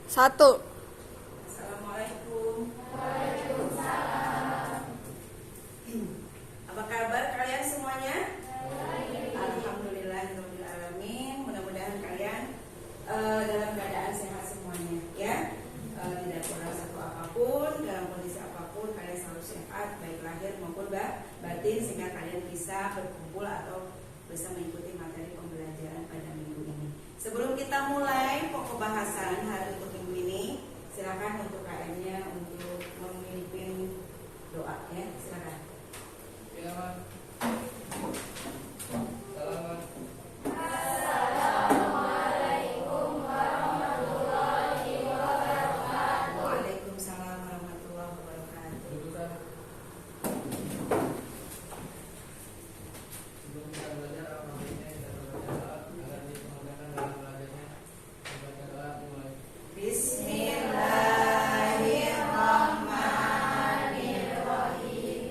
Satu. Assalamualaikum. Apa kabar kalian semuanya? Alhamdulillahirabbil alamin. Mudah-mudahan kalian dalam keadaan sehat semuanya, ya. Tidak kurang satu apapun, dalam kondisi apapun kalian selalu sehat, baik lahir maupun batin, sehingga kalian bisa berkumpul atau bisa mengikuti materi pembelajaran pada minggu ini. Sebelum kita mulai pokok bahasan hari untuk minggu ini, silakan untuk KM-nya untuk memimpin doa, ya. Silakan. Waalaikumsalam warahmatullahi wabarakatuh. Sebelum kita belajar apa baiknya kita berdoa agar dimudahkan dalam belajarnya. Membaca doa dimulai. Bismillahirrahmanirrahim.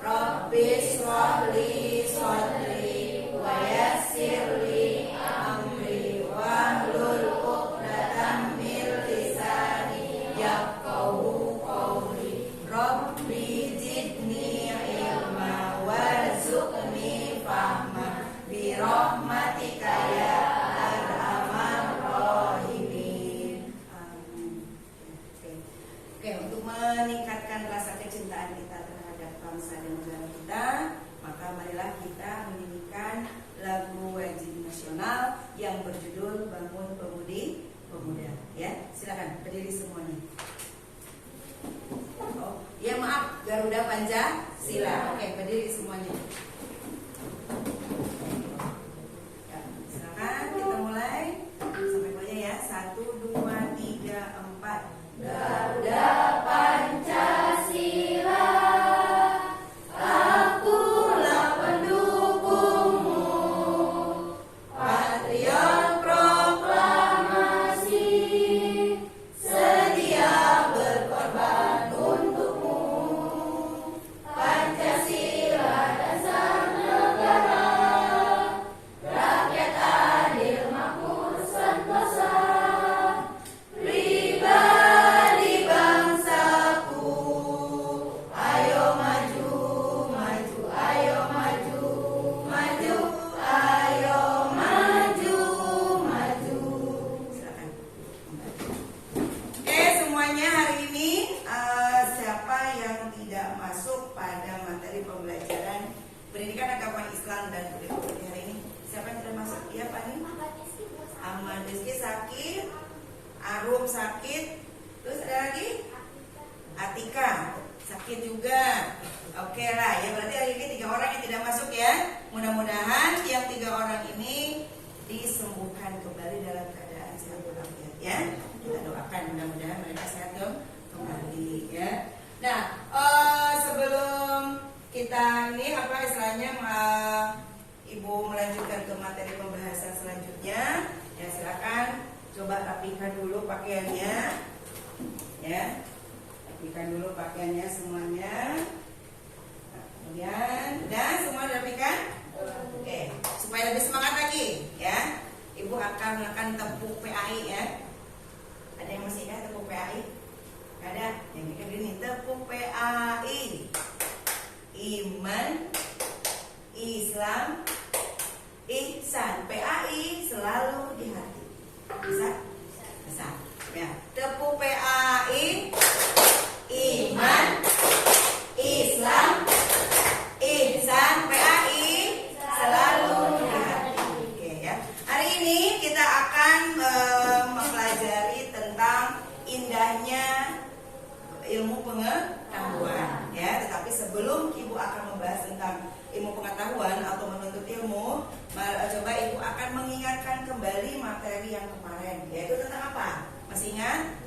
Rabbis shrahli sadri wa yassirli amri wahlul 'uqdatam min lisani yafqahu qawli. Rabbi zidni ilma warzuqni fahma bi rahmatika ya arhamar rahimin. Amin. Oke, untuk meningkatkan rasa kecintaan kita terhadap bangsa dan negara kita, maka marilah kita menyanyikan lagu wajib nasional yang berjudul Bangun Pemudi Pemuda. Ya, silakan berdiri semuanya. Oh, ya maaf, Garuda Pancasila. Oke, berdiri semuanya. Ya, silakan kita mulai sampai pokoknya ya. 1, 2, 3, 4. Garuda Pancasila, akulah pendukungmu, patriot proklamasi, sedia berkorban untukmu. Pancasila dasar negara, rakyat adil makmur sentosa, pribadi bangsaku. Ayo maju, maju, ayo maju, maju, ayo maju, maju. Silakan. Oke, semuanya hari ini siapa yang tidak masuk pada materi pembelajaran pendidikan agama Islam dan budaya hari ini? Siapa yang tidak masuk? Iya, Pak Nih? Ahmad Rizky sakit, Arum sakit, terus ada lagi? Atika sakit juga. Oke lah, ya berarti hari ini 3 orang yang tidak masuk ya. Mudah-mudahan tiap 3 orang ini disembuhkan kembali dalam keadaan sehat walafiat ya. Kita doakan mudah-mudahan mereka sehat kembali ya. Nah, sebelum kita ini apa istilahnya Ibu melanjutkan ke materi pembahasan selanjutnya, ya silakan coba rapikan dulu pakaiannya, ya rapikan dulu pakaiannya semuanya. Nah, kemudian udah semua dirapikan, oke supaya lebih semangat lagi, ya Ibu akan melakukan tepuk PAI ya. Ada yang masih ingat tepuk PAI? Gak ada, yang kita gini tepuk PAI. Iman, Islam, ihsan. PAI selalu di hati. Bisa? Bisa. Ya, tepuk PAI. Iman, Islam, ihsan. PAI selalu di hati. Oke ya. Hari ini kita akan mempelajari tentang indahnya ilmu pengetahuan ya. Tetapi sebelum Ibu akan membahas tentang ilmu pengetahuan atau menuntut ilmu, coba Ibu akan mengingatkan kembali materi yang kemarin, yaitu tentang apa? Masih ingat?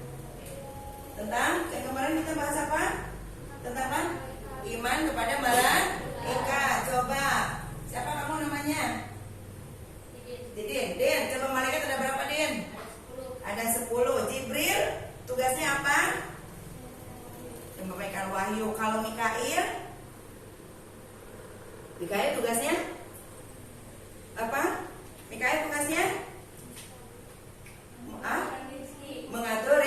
Tentang yang kemarin kita bahas apa? Tentang apa? Iman kepada malaikat. Coba siapa kamu namanya? Didin. Din, coba malaikat ada berapa, Din? Ada 10. Jibril tugasnya apa? Memberikan wahyu. Kalau Mikail tugasnya apa? Mikail tugasnya mengatur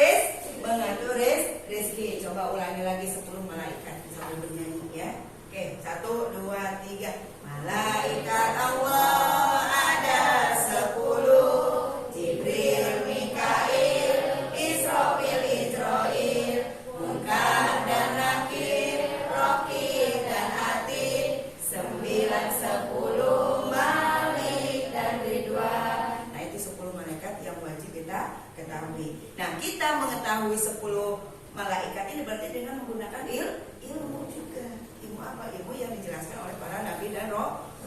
Coba ulangi lagi 10 malaikat sambil bernyanyi ya. Oke, 1, 2, 3. Malaikat Allah ada 10. Jibril, Mikail, Israfil, Israil, Munkar dan Nakir, Raqib dan Atid, 9, 10 Malik dan Ridwan. Nah, itu 10 malaikat yang wajib kita ketahui. Nah, kita mengetahui 10 malaikat ini berarti dengan menggunakan ilmu juga. Ilmu apa? Ilmu yang dijelaskan oleh para nabi dan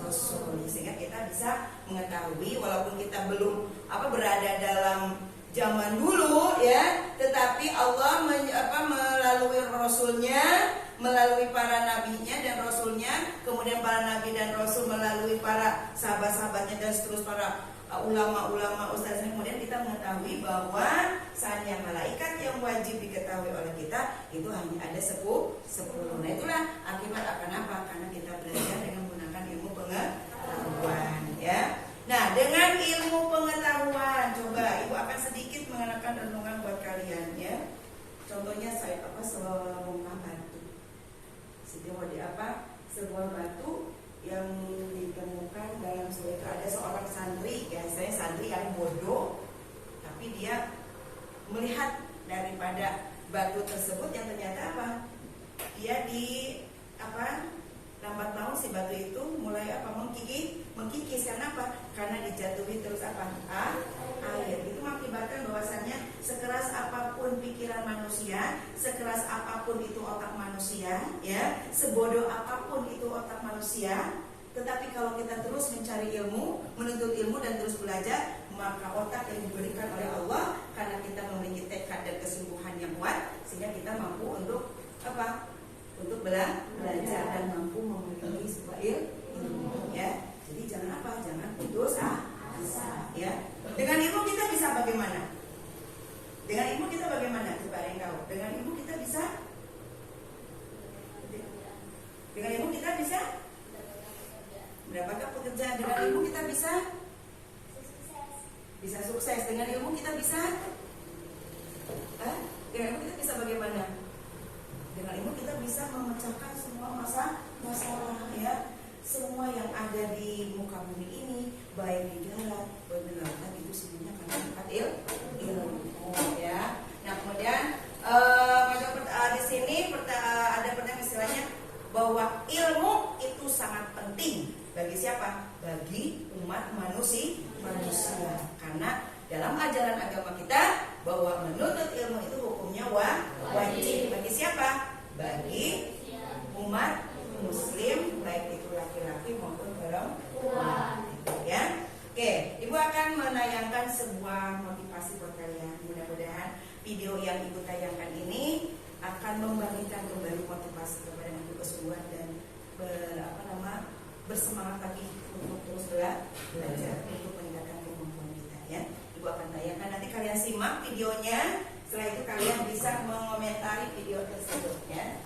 rasul, sehingga kita bisa mengetahui walaupun kita belum berada dalam zaman dulu ya, tetapi Allah melalui rasulnya, melalui para nabinya dan rasulnya, kemudian para nabi dan rasul melalui para sahabat-sahabatnya dan seterusnya para ulama-ulama, ustaznya, kemudian kita mengetahui bahwa sanya malaikat yang wajib diketahui oleh kita itu hanya ada 10. Nah, itulah akibat akan apa? Karena kita belajar dengan menggunakan ilmu pengetahuan ya. Nah, dengan ilmu pengetahuan, coba Ibu akan sedikit mengenakan renungan buat kalian ya. Contohnya selongkah batu. Sebuah batu yang ditemukan dalam sebuah itu ada seorang santri, ya saya santri yang bodoh, tapi dia melihat daripada batu tersebut yang ternyata dia lambat laun si batu itu mulai mengkikis karena karena dijatuhi terus air. Itu mengakibatkan bahwasannya sekeras apapun pikiran manusia, sekeras apapun itu otak manusia ya, sebodoh apapun itu otak manusia, tetapi kalau kita terus mencari ilmu, menuntut ilmu dan terus belajar, maka otak yang diberikan oleh Allah karena kita memiliki tekad dan kesungguhan yang kuat, sehingga kita mampu untuk untuk belajar dan mampu memiliki sebuah ilmu ya. Jadi jangan putus asa ya. Dengan ilmu kita bisa bagaimana? Dengan ilmu kita bagaimana? Coba ada yang tahu. Dengan ilmu kita bisa mendapatkan pekerjaan. Dengan ilmu kita bisa sukses. Dengan ilmu kita bisa dengan ilmu kita bisa bagaimana? Dengan ilmu kita bisa memecahkan semua masalah ya. Semua yang ada di muka bumi ini, baik di darat, baik di lautan, itu sebenarnya karena berkat ilmu ya. Nah, kemudian di sini ada pertanyaan istilahnya bahwa ilmu itu sangat penting bagi siapa? Bagi umat manusia. Karena dalam ajaran agama kita bahwa menuntut ilmu itu hukumnya wajib bagi siapa? Bagi umat muslim, baik itu laki-laki maupun perempuan ya. Oke, Ibu akan menayangkan sebuah motivasi buat kalian. Mudah-mudahan video yang Ibu tayangkan ini akan membangkitkan kembali motivasi kepada Ibu kesungguhan dan bersemangat lagi untuk terus belajar untuk meningkatkan kemampuan kita ya. Ibu akan tayangkan, nanti kalian simak videonya. Setelah itu kalian bisa mengomentari video tersebut ya.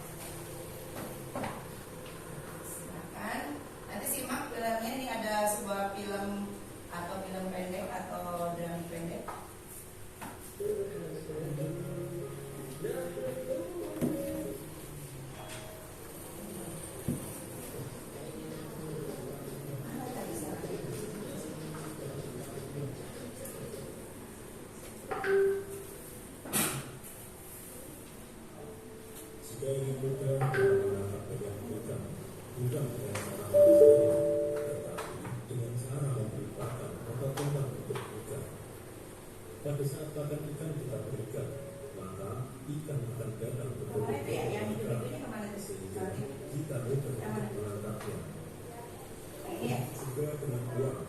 Nanti simak filmnya, ini ada sebuah film atau film pendek atau drama pendek. Pada saat makan ikan kita berikan, maka ikan akan datang betul-betul sehingga kita mudah menangkapnya. Juga dengan uang,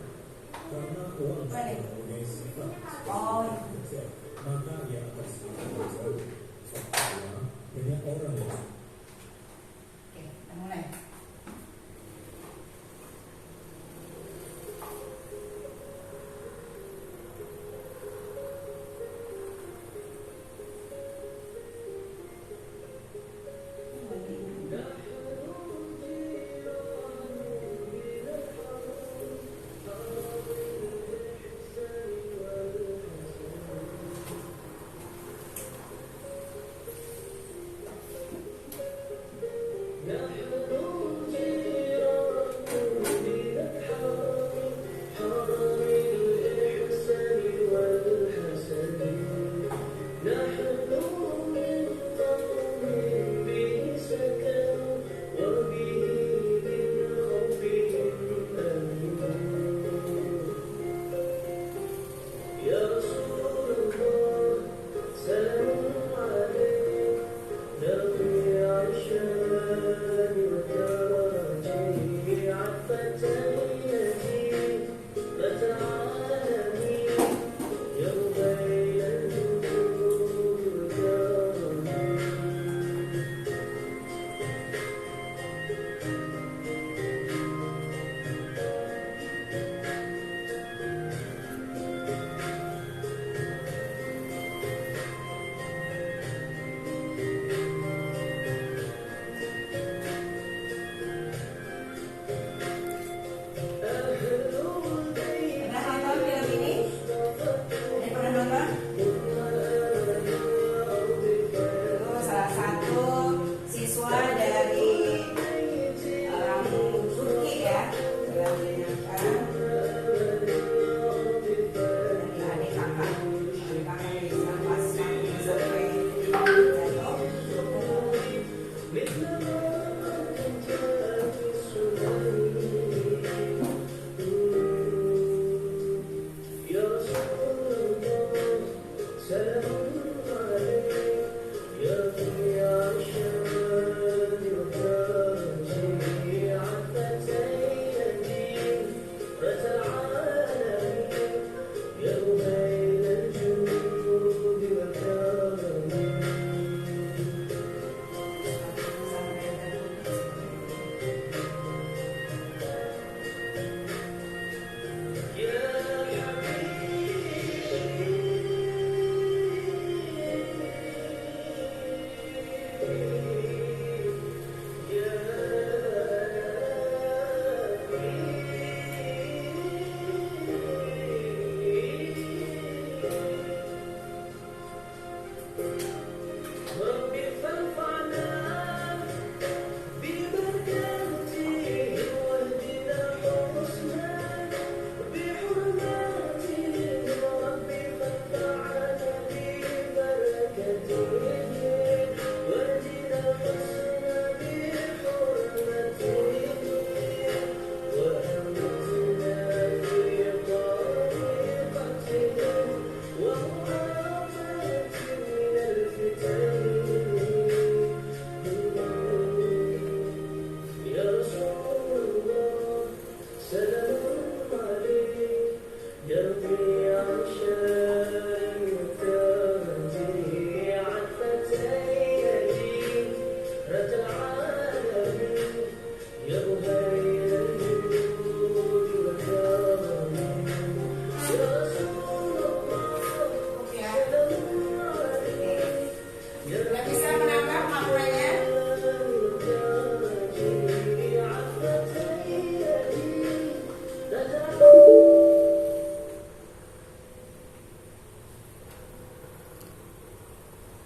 karena uang sudah mempunyai sifat bekerja, maka ia akan semakin menjauh. Soalnya banyak orang yang mulai.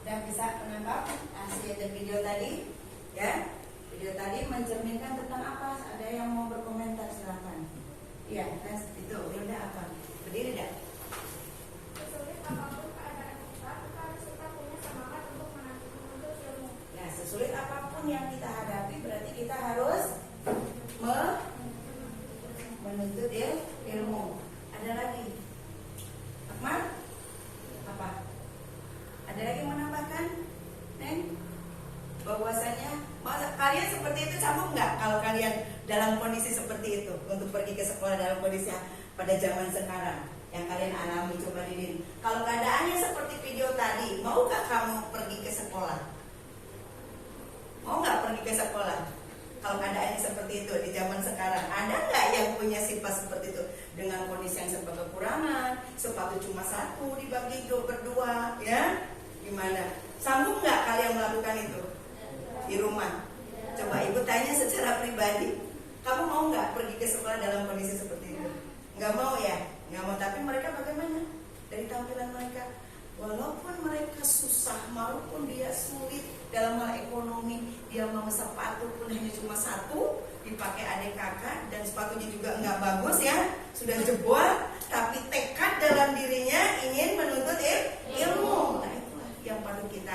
Sudah bisa menangkap hasil dari video tadi? Ya, video tadi mencerminkan tentang apa? Ada yang mau berkomentar silakan. Iya, itu udah apa? Berdiri dah. Sesulit apapun keadaan kita harus tetap punya semangat untuk menuntut ilmu. Nah, sesulit apapun yang kita hadapi berarti kita harus menuntut ilmu. Ada lagi? Akmal? Apa? Ada lagi yang menambahkan? Neng? Bahwasanya kalian seperti itu sanggup nggak kalau kalian dalam kondisi seperti itu untuk pergi ke sekolah dalam kondisi pada zaman sekarang yang kalian alami? Coba diri. Kalau keadaannya seperti video tadi, mau nggak kamu pergi ke sekolah? Mau nggak pergi ke sekolah? Kalau keadaannya seperti itu di zaman sekarang, ada nggak yang punya sifat seperti itu dengan kondisi yang serba kekurangan, sepatu cuma satu dibagi berdua, ya? Gimana? Sanggup nggak kalian melakukan itu di rumah? Coba ibu tanya secara pribadi, kamu mau nggak pergi ke sekolah dalam kondisi seperti itu? Nggak mau ya? Nggak mau. Tapi mereka bagaimana? Dari tampilan mereka, walaupun mereka susah, maupun dia sulit dalam hal ekonomi, dia mau sepatu pun hanya cuma satu dipakai adik kakak, dan sepatunya juga nggak bagus ya, sudah jebol, tapi tekad dalam dirinya ingin menuntut ilmu. Nah itulah yang patut kita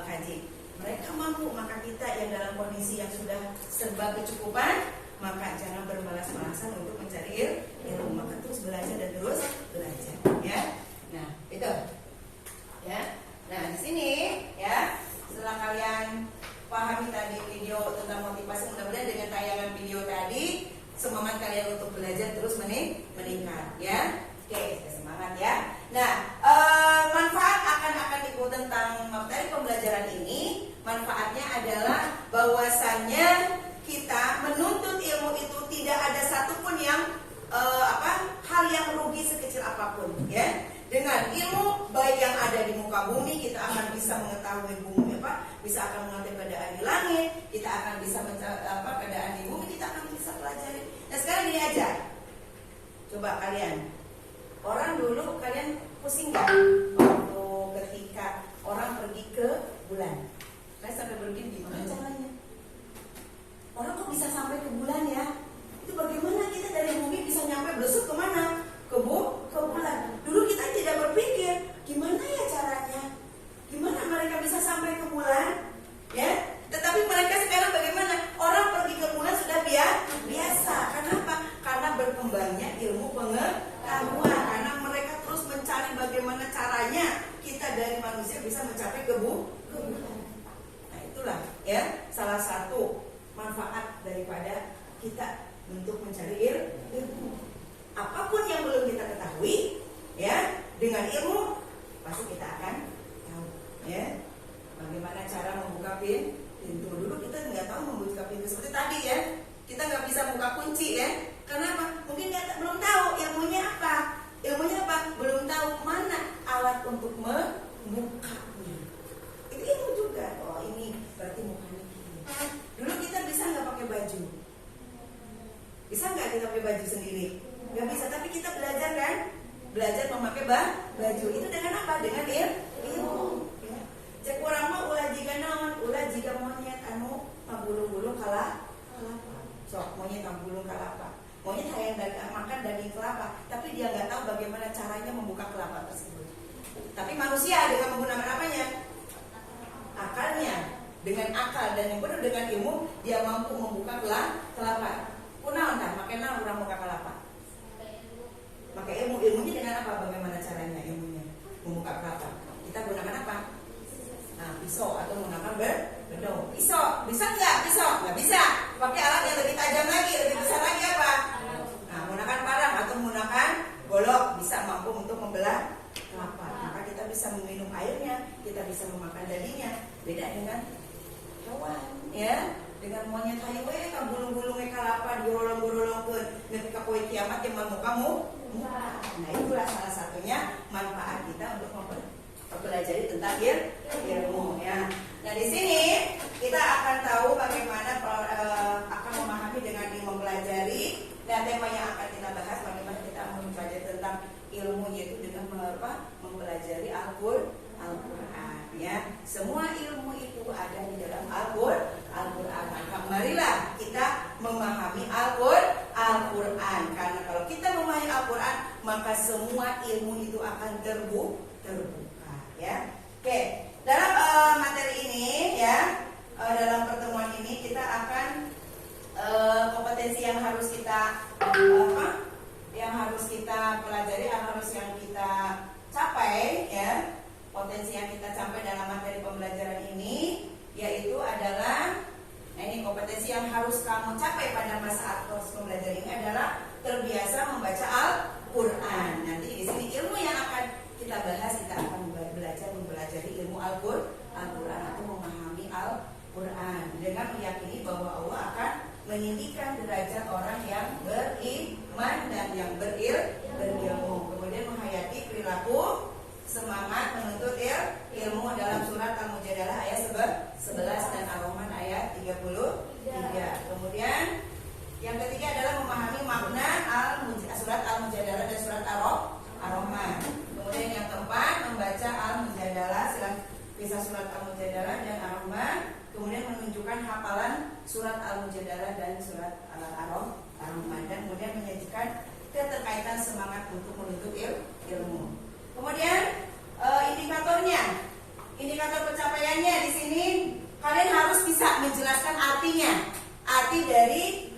kaji. Mereka mampu, maka kita yang dalam kondisi yang sudah serba kecukupan, maka jangan bermalas-malasan untuk mencari ilmu, maka terus belajar dan terus belajar, ya. Nah itu, ya. Nah di sini, ya, setelah kalian pahami tadi video tentang motivasi, mudah-mudahan dengan tayangan video tadi semangat kalian untuk belajar terus meningkat, ya. Oke, semangat ya. Nah, manfaat akan ikut tentang materi pembelajaran ini. Manfaatnya adalah bahwasannya kita menuntut ilmu itu tidak ada satupun yang hal yang rugi sekecil apapun, ya. Dengan ilmu baik yang ada di muka bumi, kita akan bisa mengetahui bumi bisa akan mengerti keadaan di langit, kita akan bisa keadaan di bumi, kita akan bisa pelajari. Nah sekarang ini aja, coba kalian, orang dulu kalian pusing nggak waktu ketika orang pergi ke bulan? Kalian sampai begini gimana caranya? Orang kok bisa sampai ke bulan ya? Itu bagaimana kita dari bumi bisa nyampe besok kemana? Ke bulan. Dulu kita tidak berpikir gimana ya caranya, gimana mereka bisa sampai ke bulan, ya. Tetapi mereka sekarang bagaimana? Orang pergi ke bulan sudah biasa. Kenapa? Karena berkembangnya ilmu pengetahuan. Karena mereka terus mencari bagaimana caranya kita dari manusia bisa mencapai ke bulan. Nah itulah, ya, salah satu manfaat daripada kita untuk mencari ilmu. Apapun yang belum kita ketahui, ya, dengan ilmu pasti kita akan tahu, ya. Bagaimana cara membuka pintu? Dulu kita nggak tahu membuka pintu seperti tadi, ya. Kita nggak bisa buka kunci, ya. Karena apa? Mungkin belum tahu ilmunya apa. Ilmunya apa? Belum tahu mana alat untuk membukanya. Itu ilmu juga. Oh ini berarti mukanya gini. Dulu kita bisa nggak pakai baju? Bisa nggak kita pakai baju sendiri? Nggak bisa, tapi kita belajar kan? Belajar memakai baju. Itu dengan apa? Dengan ilmu. Ya. Cek orang mah ulah jika naon, ulah jika monyet anu pabulung-bulung kalapa. Sok monyet pabulung kalapa. Monyet hayang makan daging kelapa, tapi dia nggak tahu bagaimana caranya membuka kelapa tersebut. Tapi manusia dengan menggunakan apanya? Akalnya. Dengan akal dan yang benar dengan ilmu, dia mampu membuka kelapa. Kunaon tah? Makanya orang buka kelapa. Pakai ilmunya dengan apa? Bagaimana caranya ilmunya membuka kelapa? Kita gunakan apa? Nah, pisau atau menggunakan bedong. Pisau, bisa nggak? Pisau nggak bisa. Pakai alat yang lebih tajam lagi, lebih besar lagi apa? Nah, menggunakan parang atau menggunakan golok bisa mampu untuk membelah kelapa. Maka kita bisa meminum airnya, kita bisa memakan dagingnya. Beda dengan hewan, ya. Dengan monyet hayewe ka bulung-bulungnya kalapa digorolong-gorolongkeun nepi ka poe kiamat yang mau kamu. Nah itulah salah satunya manfaat kita untuk mempelajari tentang ilmu, ya. Nah di sini kita akan tahu bagaimana akan memahami dengan mempelajari, dan tema yang akan kita bahas bagaimana kita mempelajari tentang ilmu, yaitu dengan mempelajari Al-Quran, ya. semua ilmu itu ada di dalam Al-Quran. Maka marilah kita memahami Al-Quran. Karena kalau kita memahami Al-Quran, maka semua ilmu itu akan terbuka. Ya, oke. Dalam materi ini, ya, dalam pertemuan ini kita akan kompetensi yang harus kita pelajari, yang kita capai, ya. Potensi yang kita capai dalam materi pembelajaran ini yaitu adalah, ini kompetensi yang harus kamu capai pada masa proses pembelajaran ini adalah terbiasa membaca Al-Quran. Nanti di sini ilmu yang akan kita bahas, kita akan mempelajari ilmu Al-Quran atau memahami Al-Quran dengan meyakini bahwa Allah akan meninggikan derajat orang yang beriman dan yang berilmu, kemudian menghayati perilaku semangat menuntut ilmu dalam surat Al-Mujadalah ayat 11 dan Ar-Rahman ayat 33. Kemudian yang ketiga adalah memahami makna surat Al-Mujadalah dan surat Ar-Rahman. Kemudian yang keempat, membaca Al-Mujadalah, kisah surat Al-Mujadalah dan Ar-Rahman. Kemudian menunjukkan hafalan surat Al-Mujadalah dan surat Ar-Rahman, dan kemudian menyajikan keterkaitan semangat untuk menuntut ilmu. Kemudian indikator pencapaiannya di sini kalian harus bisa menjelaskan arti dari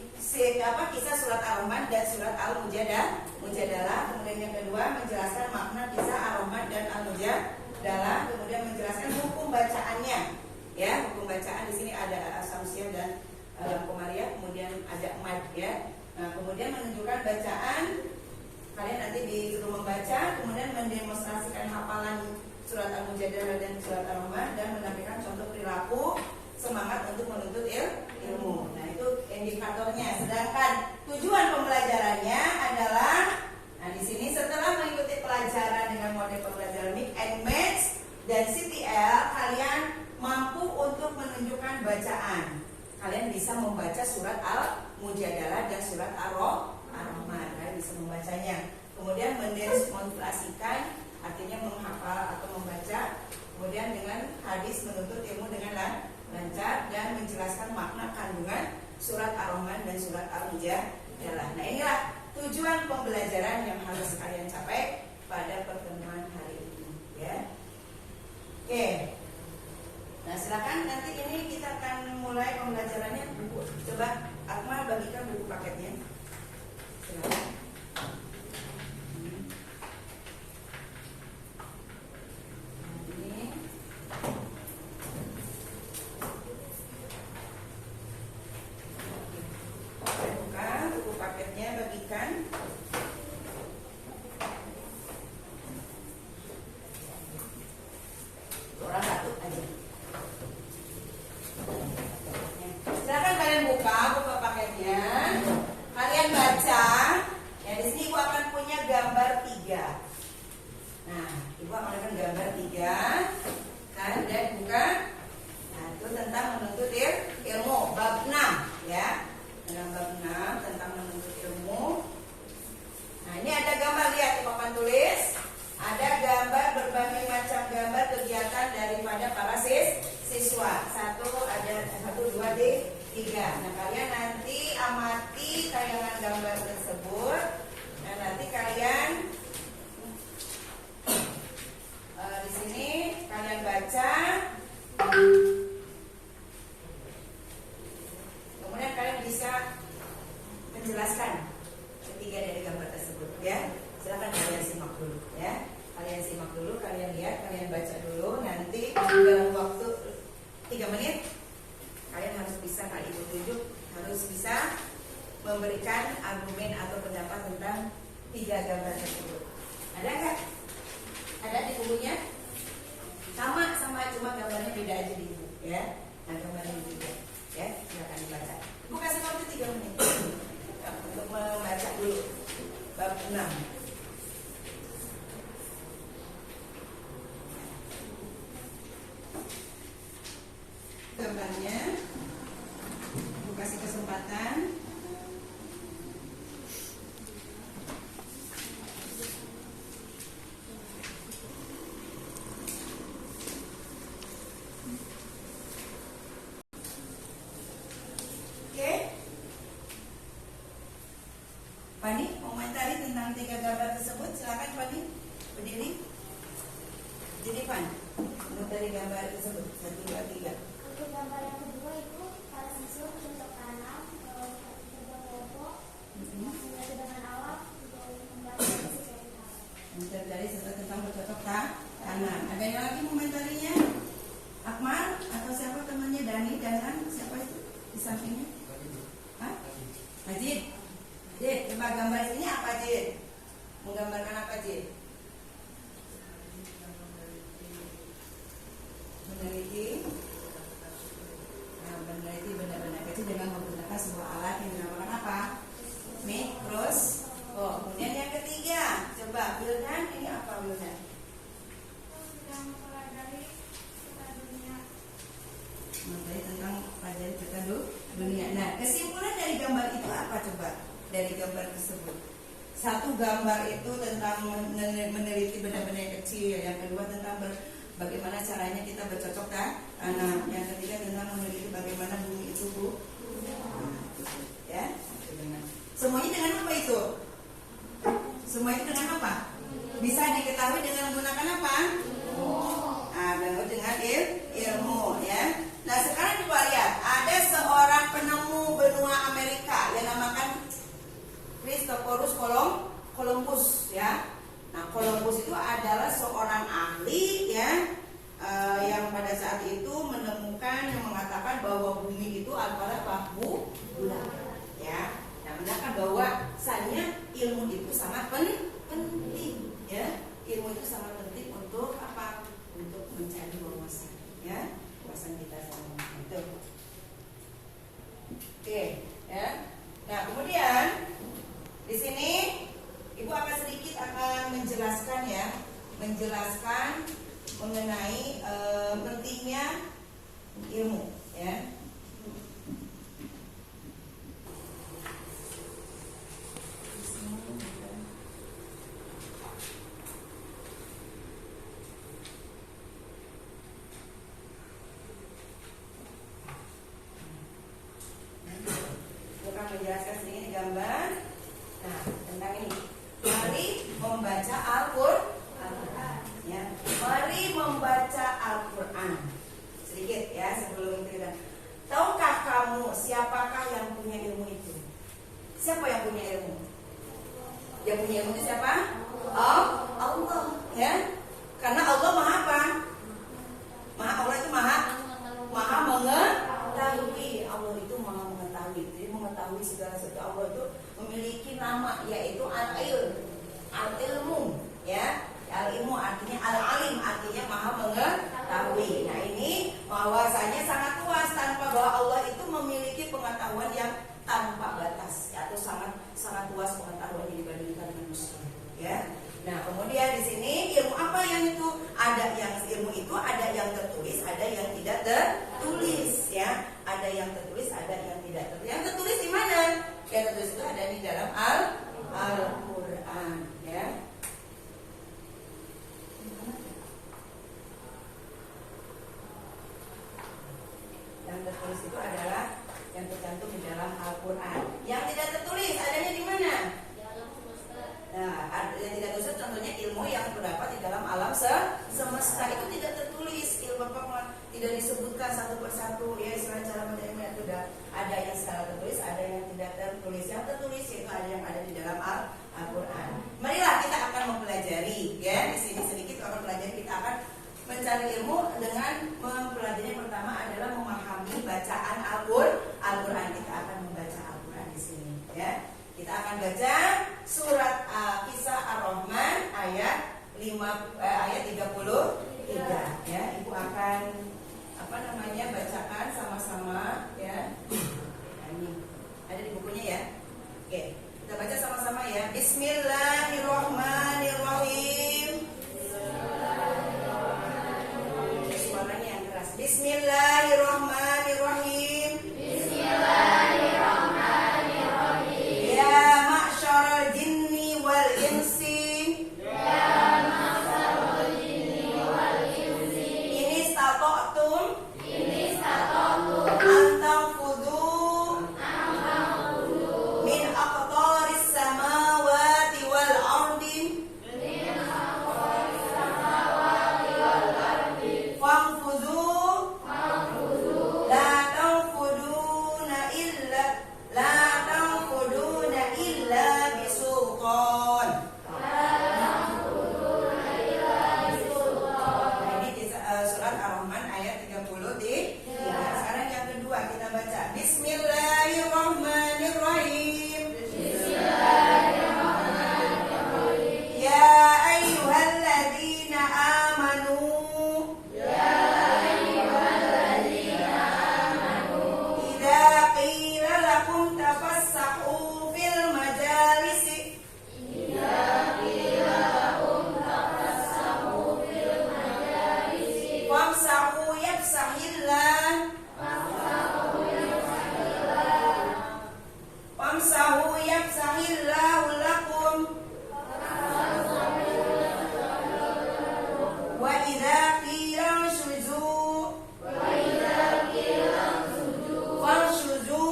kisah surat Ar-Rahman dan surat Al-Mujadalah. Kemudian yang kedua, menjelaskan makna kisah Ar-Rahman dan Al-Mujadalah. Kemudian menjelaskan hukum bacaannya, ya. Hukum bacaan di sini ada Samsiah dan Komariah, kemudian ada Mad, ya. Nah, kemudian menunjukkan bacaan. Kalian nanti disuruh membaca, kemudian mendemonstrasikan hafalan surat Al-Mujadalah dan surat Ar-Rahman, dan menampilkan contoh perilaku semangat untuk menuntut ilmu. Nah, itu indikatornya. Sedangkan tujuan pembelajarannya adalah, nah di sini setelah mengikuti pelajaran dengan model pembelajaran Mix and Match dan CTL, kalian mampu untuk menunjukkan bacaan. Kalian bisa membaca surat Al-Mujadalah dan surat Ar-Rahman, kalian bisa membacanya. Kemudian mendemonstrasikan, artinya menghafal atau membaca. Kemudian dengan hadis menuntut ilmu dengan lancar, dan menjelaskan makna kandungan surat Ar-Rahman dan surat Al-Mujadalah. Nah, inilah tujuan pembelajaran yang harus kalian capai pada pertemuan hari ini, ya. Oke. Nah, silakan nanti ini kita akan mulai pembelajarannya. Coba Akmal bagikan buku paketnya. Silakan. Memberikan argumen atau pendapat tentang 3 gambar tersebut. Ada nggak? Ada di bukunya? Sama, cuma gambarnya beda aja di buku, ya. Nah, gambarnya beda, ya. Silakan dibaca. Ibu kasih waktu 3 menit untuk membaca dulu bab 6. Gambarnya, ibu kasih kesempatan. gambar tersebut? 1, 2, 3. Untuk gambar yang kedua itu para siswa bercocok tanam, kerja kelompok, mengajar dengan alat, juga membaca sesuatu hal. Mencari sesuatu tentang bercocok tanam. Ada yang lagi komentarinya? Akmal atau siapa temannya? Dani, Danan, siapa itu di sampingnya? Hah? Majid. Jid, coba gambar sini apa Jid? Menggambarkan apa Jid? Meneliti. Nah, meneliti benda-benda kecil dengan menggunakan sebuah alat yang dinamakan apa? Mikroskop. Kemudian yang ketiga, coba Wildan, ini apa Wildan? Yang mempelajari sekitar dunia. Mempelajari tentang pelajaran tentang dunia. Nah, kesimpulan dari gambar itu apa coba? Dari gambar tersebut. Satu, gambar itu tentang meneliti benda-benda yang kecil. Yang kedua tentang bagaimana caranya kita bercocok tanam. Yang ketiga tentang meneliti bagaimana bumi itu ya. Semuanya dengan apa itu? Semua itu dengan apa? Bisa diketahui dengan menggunakan apa? Dengan ilmu ya. Nah sekarang coba lihat, ada seorang penemu benua Amerika yang namakan Christopher Columbus ya. Nah Columbus itu adalah seorang ahli ya, yang pada saat itu menemukan yang mengatakan bahwa bumi itu adalah bulat ya. Nah menandakan bahwasanya ilmu itu sangat penting ya. Ilmu itu sangat penting untuk apa? Untuk mencari wawasan ya, wawasan kita sama itu. Oke ya. Nah kemudian di sini Ibu akan sedikit menjelaskan ya, menjelaskan mengenai pentingnya ilmu ya. Menjelaskan sedikit gambar. Nah, tentang ini. Mari membaca Al-Qur'an. Ya. Mari membaca Al-Qur'an. Sedikit ya sebelum kita. Tahukah kamu siapakah yang punya ilmu itu? Siapa yang punya ilmu? Yang punya ilmu itu siapa? Allah, ya. Karena Allah Maha apa? Allah itu Maha mengetahui. Allah itu Maha mengetahui. Jadi mengetahui segala sesuatu. Allah itu memiliki nama yaitu al-ilmu ya. Al-ilmu artinya al-alim, artinya Maha mengetahui. Nah ini bahwasanya sangat luas, tanpa bahwa Allah itu memiliki pengetahuan yang tanpa batas atau sangat luas pengetahuan dibandingkan manusia ya. Nah kemudian di sini ilmu apa yang itu? Ada yang ilmu itu ada yang tertulis, ada yang tidak tertulis ya. Ada yang tertulis, ada yang tidak tertulis. Yang tertulis di mana? Yang tertulis itu ada di dalam Al-Qur'an ya. Yang tertulis itu adalah yang tercantum di dalam Al-Qur'an. Yang tidak tertulis adanya di mana? Nah, yang tidak tertulis contohnya ilmu yang terdapat di dalam alam semesta itu tidak tertulis, ilmu apa tidak disebutkan satu persatu ya, istilah cara menerima itu ada yang secara tertulis, ada yang tidak tertulis. Yang tertulis itu ada yang ada di dalam Al-Qur'an. Marilah kita akan mempelajari ya, di sini sedikit akan pelajari, kita akan mencari ilmu dengan mempelajari. Pertama adalah memahami bacaan Al-Qur'an. Kita akan membaca Al-Qur'an di sini ya. Kita akan baca surat Kisah Ar-Rahman ayat 33 ya. Ibu akan bacakan sama-sama ya. Nah, ini ada di bukunya ya. Oke, kita baca sama-sama ya. Bismillahirrahmanirrahim. Suaranya yang keras. Bismillahirrahmanirrahim. Ya ma'syaral jinni wal insi. Ini stata'tum antanfudu min aqtaris samawati wal ardi. Fangfudu surat Ar-Rahman ayat 33. Sekarang yang kedua kita baca. Bismillahirrahmanirrahim. Ya ayyuhalladzina amanu. Idza qila lakum tafassahu fil majalisi. Wamsahu yafsahillah. Wamsahu yafsahillahu lakum. Wa idza qila shuzu fanshuzu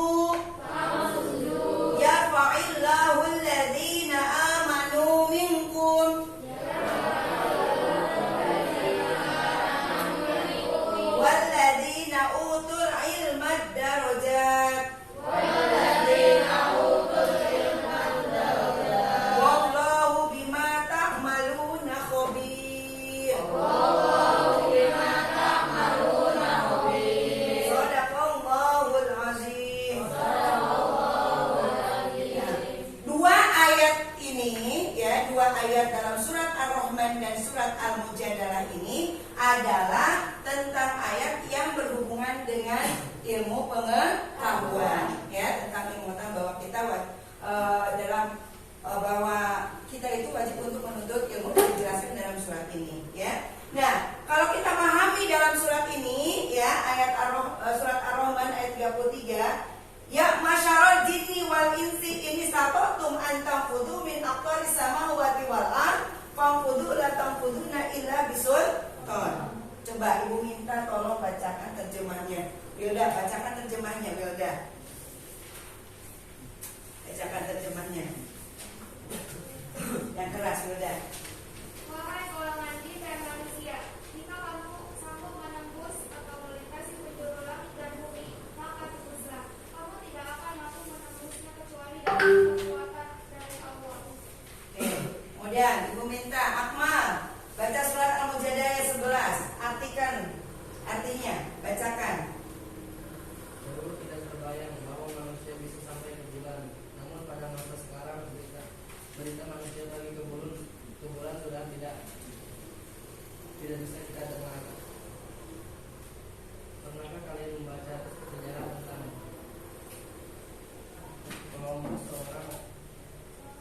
yarfa'illahu alladhina amanu minkum والذين أوتوا العلم الدرجات والله بما تعملون خبير صدق الله العظيم. Dua ayat ini ya, dua ayat dalam surat Ar-Rahman dan surat Al-Mujadalah ini adalah tentang ayat yang berhubungan dengan ilmu pengetahuan ya, tentang ilmu pengetahuan bahwa kita bahwa kita itu wajib untuk menuntut ilmu yang dijelaskan dalam surat ini ya. Nah, kalau kita memahami dalam surat ini ya, surat Ar-Rahman ayat 33, ya masyarul jinni wal insi ini satotum antamfudu min aqtaris samawati wal ard famfudu la tamfuduna illa bisultan. Coba Ibu minta tolong bacakan terjemahnya. Wilda, bacakan terjemahnya, Wilda. Bacakan terjemahnya. Yang keras, Wilda. Wahai golongan jin dan manusia, jika kamu sanggup menembus atau melintasi penjuru langit dan bumi, maka tembuslah. Kamu tidak akan mampu menembusnya kecuali dengan kekuatan dari Allah. Oke. Kemudian Ibu minta Akmal baca surat Al-Mujadalah 11. Artikan artinya, bacakan. Dahulu tidak terbayang bahwa manusia bisa sampai ke bulan. Namun pada masa sekarang berita manusia pergi ke bulan sudah tidak bisa kita dengar. Pernahkah kalian membaca sejarah tentang kelompok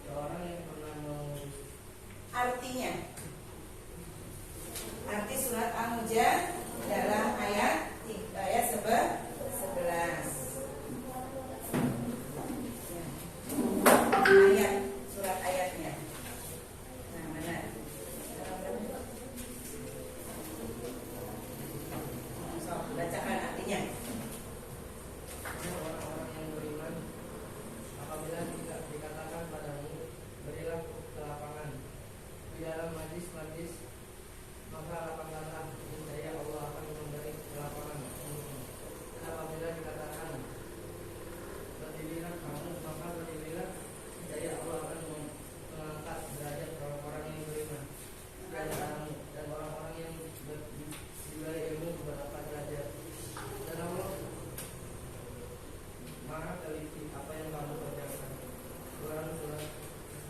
seorang yang pernah mengurus? Artinya, arti surat Al-Mujadalah ayat 11. Ayat, surat ayatnya. Nah, mana? So, bacakan artinya. Orang-orang yang beriman, apabila tidak dikatakan padamu, berilah ke lapangan di dalam majlis-majlis, maka lapangkanlah, niscaya Allah akan memberi kelapangan untukmu. Dan apabila dikatakan berdirilah kamu, maka berdirilah, niscaya Allah akan mengangkat derajat orang-orang yang beriman di antaramu, dan orang-orang yang diberi ilmu beberapa derajat. Dan Allah Maha teliti apa yang kamu kerjakan. Quran surat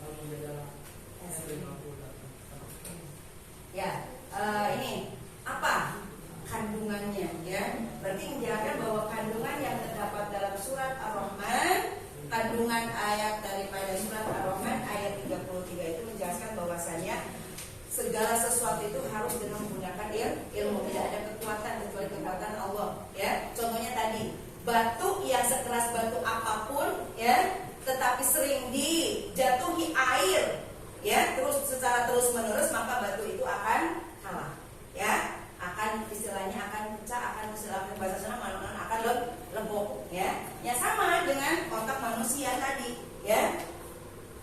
Al-Mujadalah ayat 58. Ya, ini apa kandungannya ya? Berarti menjelaskan bahwa kandungan yang terdapat dalam surat Ar-Rahman, kandungan ayat daripada surat Ar-Rahman ayat 33 itu menjelaskan bahwasannya segala sesuatu itu harus dengan menggunakan ilmu. Tidak ada kekuatan kecuali kekuatan Allah ya. Contohnya tadi, batu yang sekeras batu apapun ya, tetapi sering dijatuhi air ya, terus secara terus menerus, maka batu itu akan kalah ya, akan istilahnya akan pecah, akan istilahnya bahasa Sunda akan lebok ya. Ya sama dengan otak manusia tadi ya.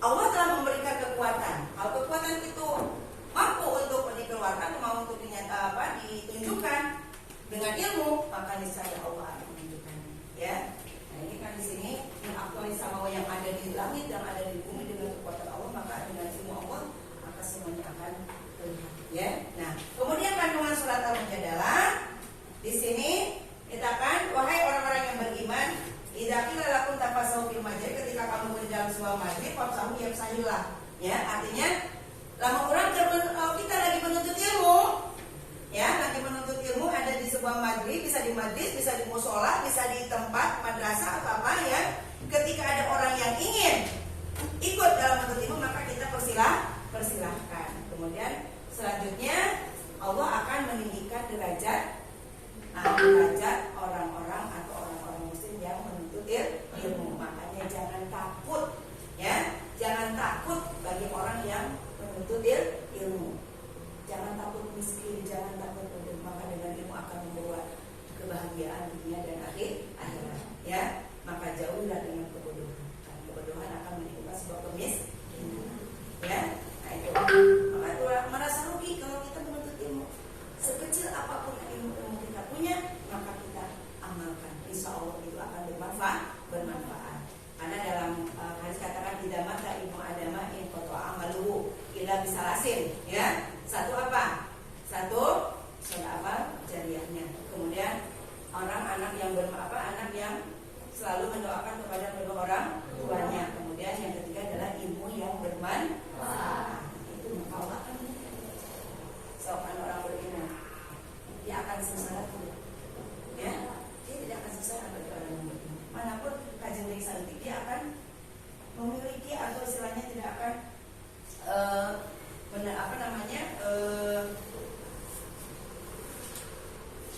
Allah telah memberikan kekuatan. Kalau kekuatan itu mampu untuk dikeluarkan, mau untuk ditunjukkan dengan ilmu, maka niscaya Allah akan menunjukkannya ya. Nah, ini kan di sini aktualis sama yang ada di langit, yang ada di bumi dengan kekuatan Allah, maka dengan ilmu Allah maka semuanya akan terlihat ya. Nah, kemudian kandungan surat Al-Mujadalah khutbah maghrib, bisa di majlis, bisa di musola, bisa di tempat madrasah atau apa ya. Ketika ada orang yang ingin ikut dalam menuntut ilmu, maka kita persilahkan. Kemudian selanjutnya Allah akan meninggikan derajat orang-orang atau orang-orang muslim yang menuntut ilmu. Makanya jangan takut ya, jangan takut bagi orang yang menuntut ilmu. Jangan takut miskin, jangan takut bodoh, maka dengan ilmu akan membawa kebahagiaan dunia dan akhirat ya. Maka jauhilah dengan kebodohan. Karena kebodohan akan menimbulkan sebuah kemiskinan ya. Nah itu, maka itu merasa rugi kalau kita menuntut ilmu. Sekecil apapun ilmu kita punya, maka kita amalkan. Insya Allah itu akan bermanfaat. Karena dalam hadis katakan tidak mata ilmu adama in koto amaluhu illa bisalasin ya. Satu apa? Satu sedekah jariahnya. Kemudian anak yang anak yang selalu mendoakan kepada kedua orang tuanya. Kemudian yang ketiga adalah ilmu yang bermanfaat. Itu maka Allah akan seorang orang beriman, dia akan sengsara tidak? Ya, dia tidak akan sengsara bagi orang yang beriman. Manapun kajian dari santi, dia akan memiliki atau istilahnya tidak akan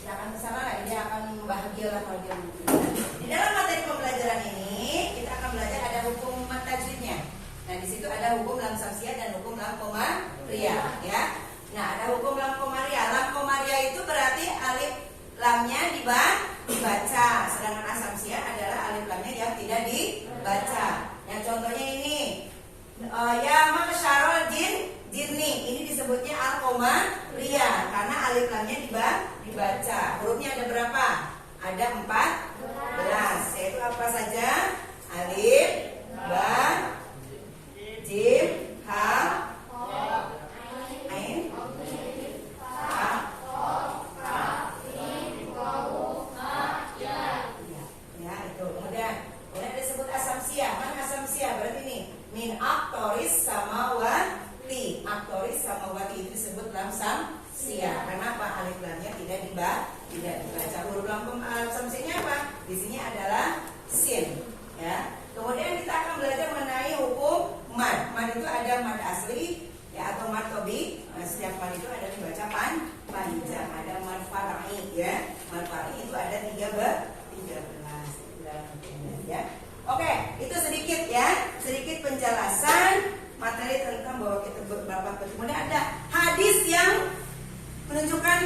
tidak akan kesalahan, dia akan bahagialah kalau dia beriman. Di dalam materi pembelajaran ini kita akan belajar ada hukum mat tajwidnya. Nah di situ ada hukum lam samsiah dan hukum lam komariah ya. Nah ada hukum lam komariah. Lam komariah itu berarti alif lamnya dibaca, sedangkan asamsiah adalah alif lamnya yang tidak dibaca. Yang contohnya ini ya masyarul jinni, ini disebutnya al-komariyah karena alif lamnya dibaca. Hurufnya ada berapa? Ada 14, yaitu apa saja? Alif, ba, jim, ha, ain, ha, ya itu. Kemudian disebut asamsiah. Mana asamsiah? Berarti ini min aktoris samawati. Aktoris samawati itu disebut lam samsiah. Kenapa? Alif lamnya tidak dibaca. Huruf lam samsiahnya apa? Di sini adalah sin. Ya. Kemudian kita akan belajar mengenai hukum mad. Mad itu ada mad asli ya atau mad tobi. Nah, setiap mad itu ada dibaca panjang. Ada mad far'i ya. Mad far'i itu ada 13 ya. Oke, itu sedikit ya, sedikit penjelasan materi tentang bahwa kita beberapa. Kemudian ada hadis yang menunjukkan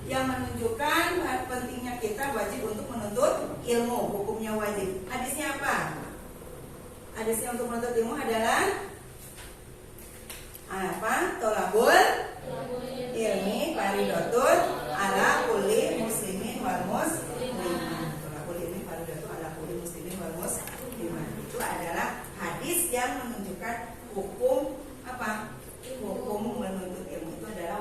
yang menunjukkan pentingnya kita wajib untuk menuntut ilmu, hukumnya wajib. Hadisnya apa? Hadisnya untuk menuntut ilmu adalah apa? Tolabul ilmi fardhatun ala kulli muslimin wal muslimin. Tolabul ilmi fardhatun ala kulli muslimin wal muslimin. Itu adalah hadis yang menunjukkan hukum apa? Hukum menuntut ilmu itu adalah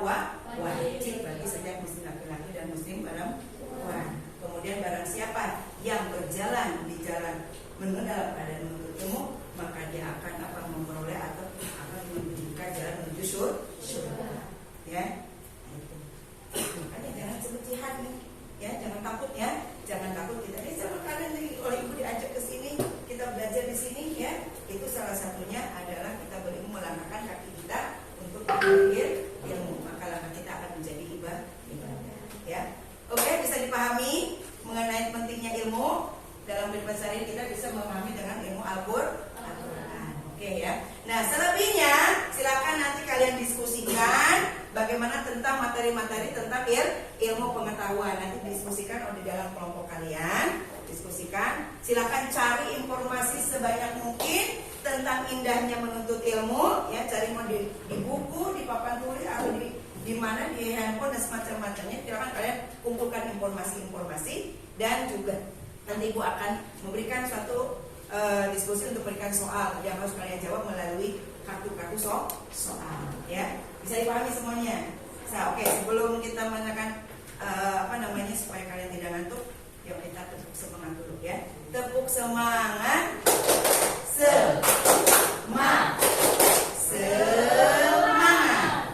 wajib bagi setiap muslim laki-laki dan muslim perempuan. Kemudian barang siapa yang berjalan di jalan dalam keadaan menuntut ilmu, maka dia akan memperoleh atau akan menunjukkan jalan menuju surga. Ya, itu. Makanya jangan sebut jihad nih. Ya, jangan takut ya. Jangan takut kita ini sama kalian oleh ibu diajak ke sini, kita belajar di sini ya. Itu salah satunya adalah kita berilmu melangkahkan kaki kita untuk belajar ilmu. Maka langkah kita akan menjadi ibadah. Ya. Oke, bisa dipahami mengenai pentingnya ilmu dalam kehidupan sehari kita bisa memahami dengan ilmu Al-Qur'an. Oke ya. Nah, selebihnya silakan nanti kalian diskusikan bagaimana tentang materi-materi tentang ilmu pengetahuan. Nanti diskusikan di dalam kelompok kalian. Diskusikan. Silakan cari informasi sebanyak mungkin tentang indahnya menuntut ilmu. Ya, cari mau di buku, di papan tulis atau di mana di handphone dan semacam-macamnya. Silakan kalian kumpulkan informasi-informasi dan juga nanti Ibu akan memberikan suatu diskusi untuk memberikan soal yang harus kalian jawab melalui kartu-kartu soal. Ya, bisa dipahami semuanya. Oke, sebelum kita menekan supaya kalian tidak ngantuk, yuk kita tepuk semangat dulu ya. Tepuk semangat. Semangat.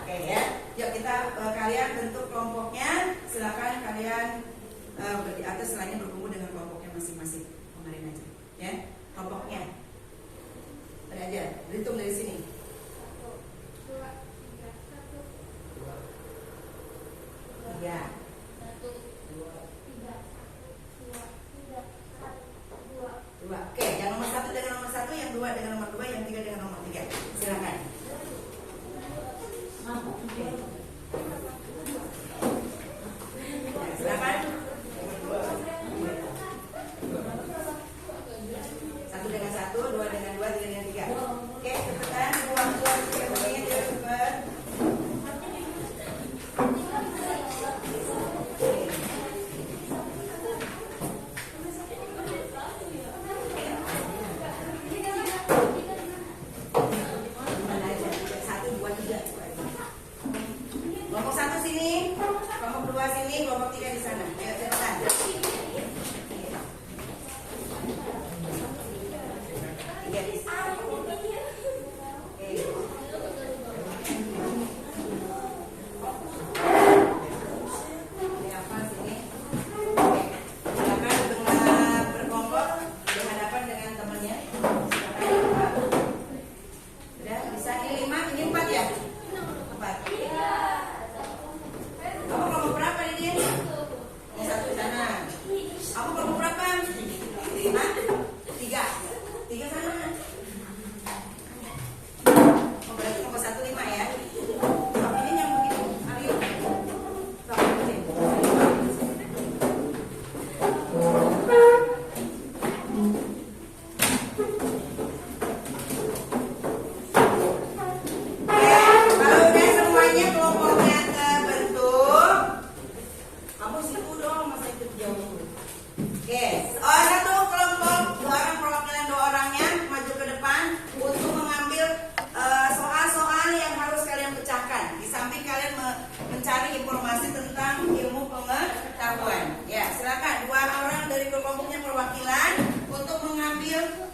Oke ya. Yuk kita kalian bentuk kelompoknya. silakan kalian atau selainnya berkumpul dengan kelompoknya masing-masing. Kemarin aja, ya kelompoknya. Ada aja, hitung dari sini. 1, 2, 3, 1, 3. 2. Oke, yang nomor 1 dengan nomor 1, yang 2 dengan nomor 2, yang 3 dengan nomor 3. Silakan. Oke. Ya, silakan. 1 dengan 1, 2 dengan 2, 3 dengan 3. Oke, cepetan. Buang semuanya cepet. Kelompok 1 sini, kelompok 2 sini, kelompok 3 di sana. Ayo cepetan.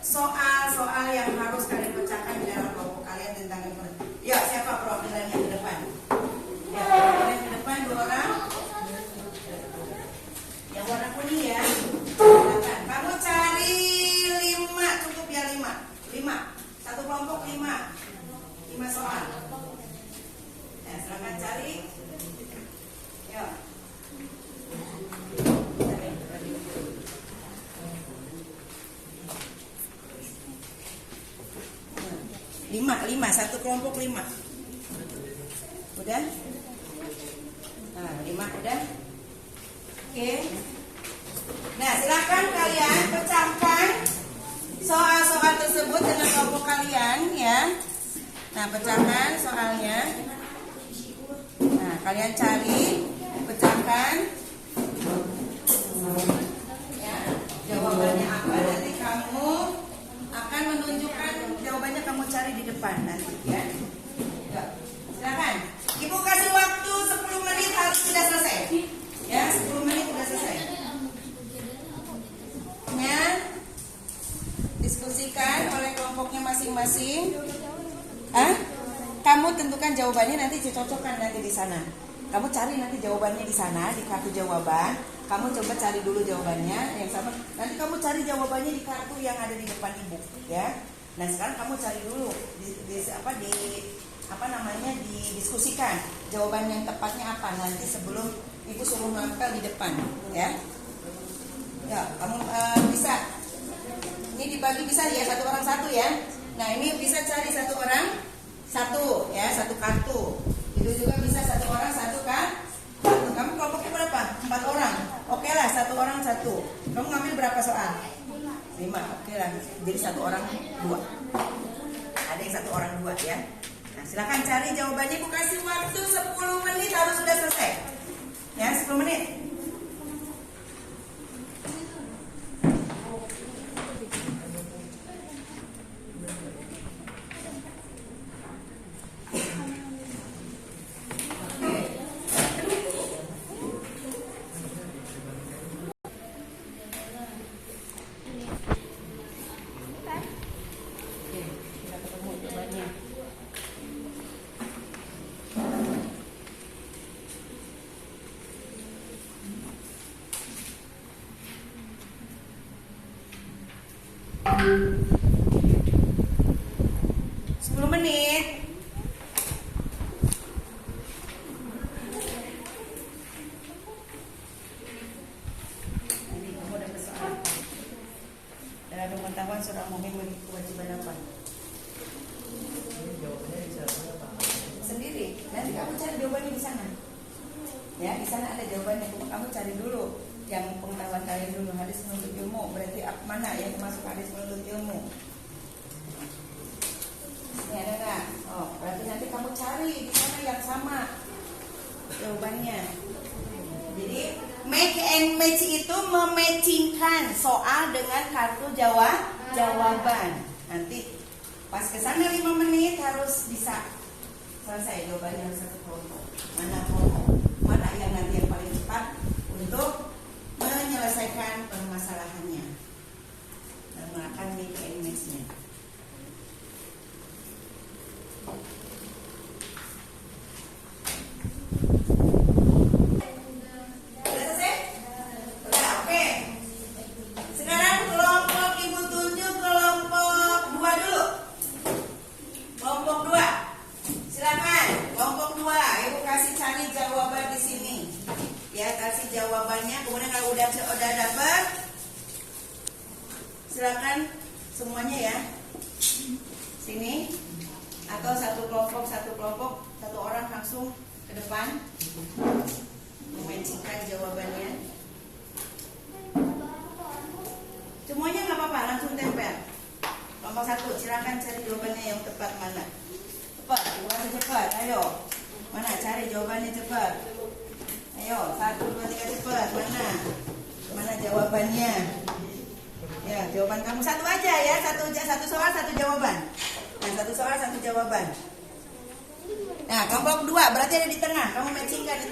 Soal-soal yang harus kalian pecahkan di dalam kelompok kalian tentang informasi. Ya, siapa perwakilannya ke depan? Ya, perwakilan ke depan 2 orang. Yang warna kuning ya. Silakan. Kamu cari 5, cukup ya 5. 5. Satu kelompok 5. 5 soal. Ya, silakan cari. Ya. 5, satu kelompok 5. Udah? Nah, 5 udah. Oke. Nah, silakan kalian pecahkan soal-soal tersebut dengan kelompok kalian ya. Nah, pecahkan soalnya. Nah, kalian cari, pecahkan. Ya, jawabannya apa? Nanti kamu akan menunjukkan jawabannya, kamu cari di depan nanti ya. Silakan. Ibu kasih waktu 10 menit harus sudah selesai. Ya, 10 menit sudah selesai. Ya. Diskusikan oleh kelompoknya masing-masing. Kamu tentukan jawabannya, nanti dicocokkan nanti di sana. Kamu cari nanti jawabannya di sana di kartu jawaban. Kamu coba cari dulu jawabannya yang sama. Nanti kamu cari jawabannya di kartu yang ada di depan ibu, ya. Nah, sekarang kamu cari dulu didiskusikan jawaban yang tepatnya apa nanti sebelum ibu suruh nempel di depan, ya. Ya, kamu bisa. Ini dibagi bisa ya, 1 orang 1 ya. Nah, ini bisa cari 1 orang 1 ya, 1 kartu. Itu juga bisa 1 orang 1 kan? Kamu kelompoknya berapa? 4 orang. Oke lah, 1 orang 1. Kamu ngambil berapa soal? 5. Oke lah. Jadi 1 orang 2. Ada yang 1 orang 2 ya. Nah, silakan cari jawabannya. Ibu kasih waktu 10 menit harus sudah selesai. Ya, 10 menit. 10 menit. Nanti kamu dapat soal. Dalam pengetahuan seorang mukmin memiliki kewajiban apa? Ini jawabannya bisa apa? Sendiri. Nanti kamu cari jawabannya di sana. Ya, di sana ada jawabannya. Kamu cari dulu yang pengetahuan kalian dulu. Hadis menuntut ilmu. Berarti mana yang termasuk hadis menuntut ilmu? Ini ada nggak? Oh, berarti nanti kamu cari di sana yang sama jawabannya. Jadi make and match itu mematchingkan soal dengan kartu jawaban. Nanti pas kesana 5 menit harus bisa selesai jawabannya, harus satu kelompok. Mana yang nanti yang paling cepat untuk menyelesaikan permasalahannya dan melakukan make and match-nya. Udah dapat, silakan semuanya ya sini, atau satu kelompok satu orang langsung ke depan mematchingkan jawabannya. Semuanya nggak apa-apa, langsung tempel. Kelompok 1 silakan cari jawabannya yang tepat mana. Cepat, bukan cepat, ayo. Mana cari jawabannya cepat. Ayo, 1, 2, 3 cepat. Mana jawabannya? Ya, jawaban kamu satu aja ya, satu soal satu jawaban. Nah, satu soal satu jawaban. Nah, kelompok 2 berarti ada di tengah. Kamu matchingkan di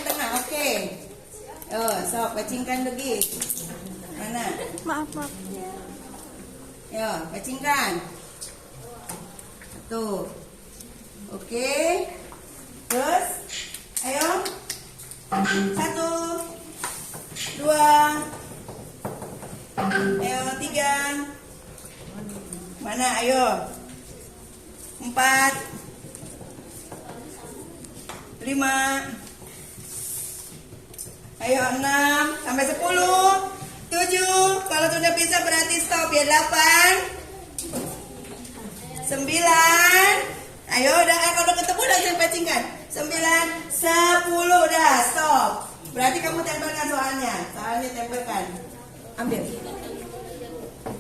tengah. Oke. Sok matchingkan lagi. Mana? Maaf. Yo, matchingkan. Tuh. Oke. Terus, ayo. 1, 2, ayo 3. Mana ayo? 4, 5. Ayo 6 sampai 10. 7. Kalau sudah bisa berarti stop ya. 8, 9. Ayo udah, kalau ketemu udah sampai pacingkan. 9, 10 udah stop. Berarti kamu tempelkan soalnya tempelkan. Ambil.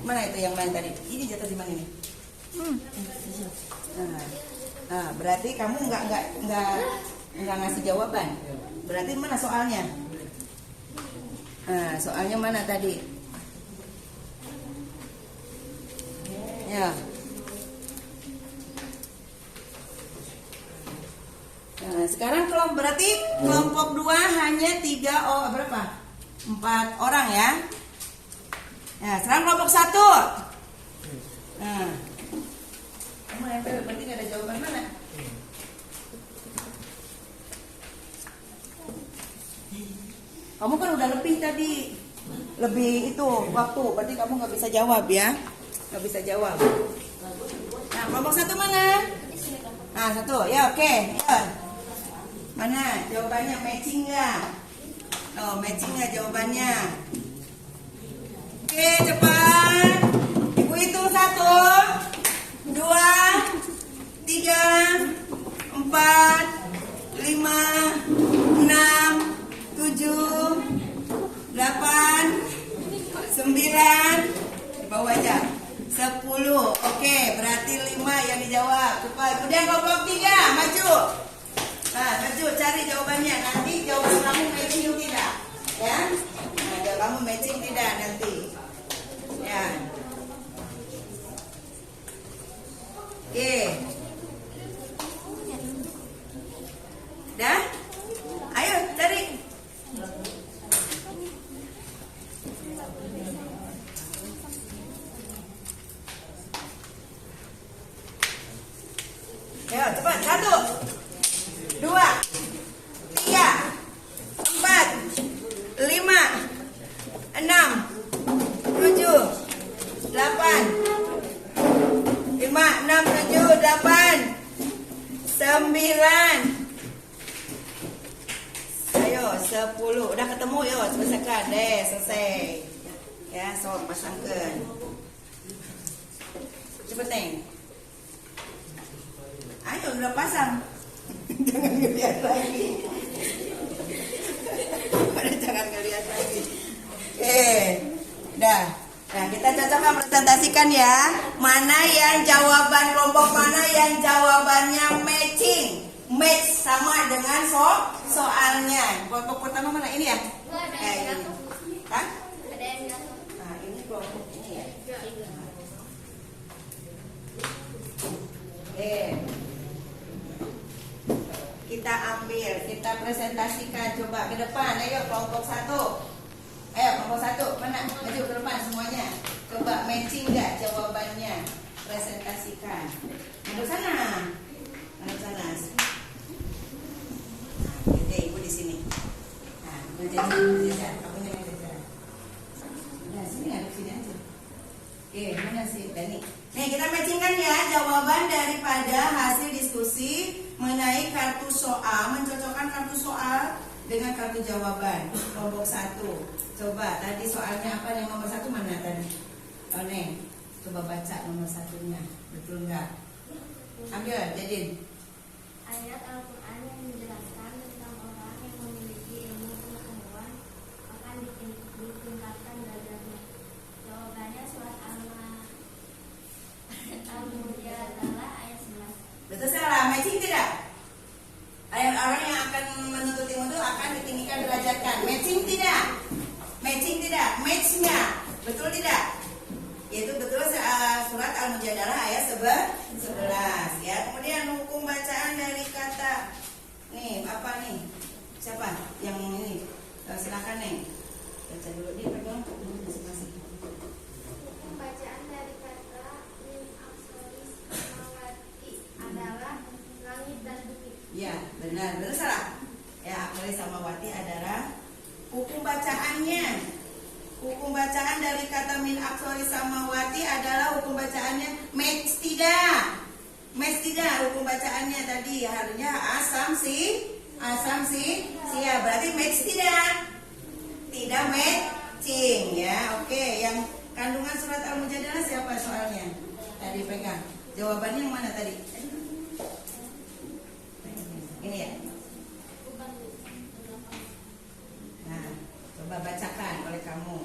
Mana itu yang main tadi? Ini jatuh di mana ini? Nah, berarti kamu nggak ngasih jawaban. Berarti mana soalnya? Nah, soalnya mana tadi? Ya. Nah, sekarang berarti kelompok 2 hanya 3 berapa? 4 orang ya. Nah, sekarang kelompok 1. Nah, kamu nempel berarti nggak ada jawaban mana? Kamu kan udah lebih tadi, lebih itu waktu, berarti kamu nggak bisa jawab ya, nggak bisa jawab. Nah, kelompok 1 mana? Nah, 1, ya oke. Ya. Mana jawabannya, matching nggak? Oh, matching nggak jawabannya? Oke, cepat. Ibu hitung 1, 2, 3, 4, 5, 6, 7, 8, 9, di bawah aja, 10. Oke, berarti 5 yang dijawab. Cepat. Kemudian kelompok 3 maju. Nah, maju cari jawabannya. Nanti jawaban kamu matching tidak? Ya. Nah, jawaban kamu matching tidak nanti. Ya. Oke. Dah? Ayo cari. 10. Udah ketemu yo, selesaikan deh, selesai. Ya, sok pasangkan. Cepet Neng. Ayo udah pasang. Jangan ngeliat lagi. Jangan ngeliat lagi. Oke, udah. Nah, kita cocokkan presentasikan ya. Mana yang jawaban kelompok mana yang jawabannya matching, match sama dengan soalnya. Kelompok pertama mana ini ya? Ini. Hah? Nah, ini kelompok ini ya. Oke. Kita ambil, kita presentasikan, coba ke depan. Ayo kelompok 1. Ayo kelompok 1, mana? Maju ke depan semuanya. Coba matching nggak jawabannya? Presentasikan. Maju sana. Maju sana. Oke, ibu di sini. Nah, jajan. Kamu jangan jajan. Nah, sini ngadep sini aja. Oke, mana sih Dani? Nih, kita matchingkan ya jawaban daripada hasil diskusi mengenai kartu soal, mencocokkan kartu soal dengan kartu jawaban. Kelompok 1. Coba tadi soalnya apa, yang nomor 1 mana tadi? Oh Neng, coba baca nomor 1-nya. Betul nggak? Ambil, Jadin. Ayat Al-Quran yang menjelaskan tentang orang yang memiliki ilmu pengetahuan akan ditingkatkan derajatnya. Jawabannya surat Al-Mujadalah ayat 11. Betul salah, matching tidak? Ayat orang yang akan menuntut ilmu itu akan ditinggikan derajatkan. Matching tidak? Matching tidak? Matchnya betul tidak? Yaitu betul surat Al-Mujadalah ayat 11 ya. Kemudian hukum bacaan dari kata nih apa nih? Siapa yang ini? Silakan Neng. Baca dulu dia pegang masing-masing. Pembacaan dari kata min aksoris samawati adalah langit dan bumi. Ya, benar. Benar salah? Ya, aksoris samawati adalah hukum bacaannya. Hukum bacaan dari kata min aksori samawati adalah hukum bacaannya match tidak. Match tidak hukum bacaannya tadi harusnya asam si sia, berarti match tidak. Tidak matching ya. Oke, yang kandungan surat Al-Mujadalah siapa soalnya? Tadi pegang. Jawabannya yang mana tadi? Ini ya. Nah, coba bacakan oleh kamu.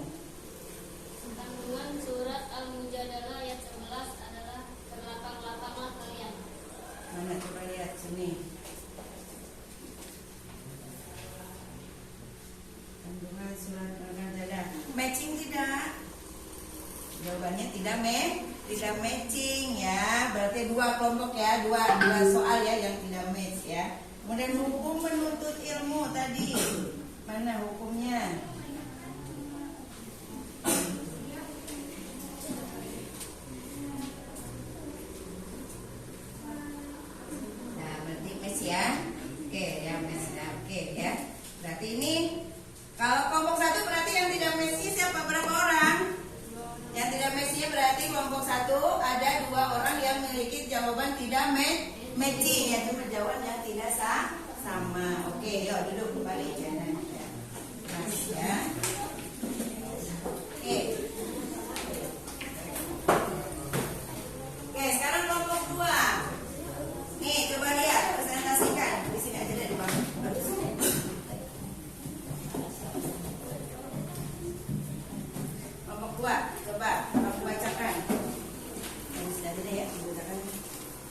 Kandungan surat Al-Mujadalah ayat 11 adalah berlapang-lapanglah kalian. Mana coba lihat sini. Kandungan surat Al-Mujadalah matching tidak? Jawabannya tidak matching ya. Berarti dua kelompok ya, dua soal ya yang tidak match ya. Kemudian hukum menuntut ilmu tadi. Mana hukumnya? Nah, berarti match ya. Oke, ya match. Nah, oke ya. Berarti ini kalau kelompok 1 berarti yang tidak match siapa, berapa orang? Yang tidak match-nya berarti kelompok 1 ada 2 orang yang memiliki jawaban tidak matching ya, cuma jawaban yang tidak sama. Oke, yuk duduk kembali ya. Mas ya. Oke. Oke, sekarang kelompok 2. Nih, coba lihat, presentasikan. Di sini aja deh di bawah. Kelompok 2, coba kamu bacakan. Yang sudah ada ya, bacakan.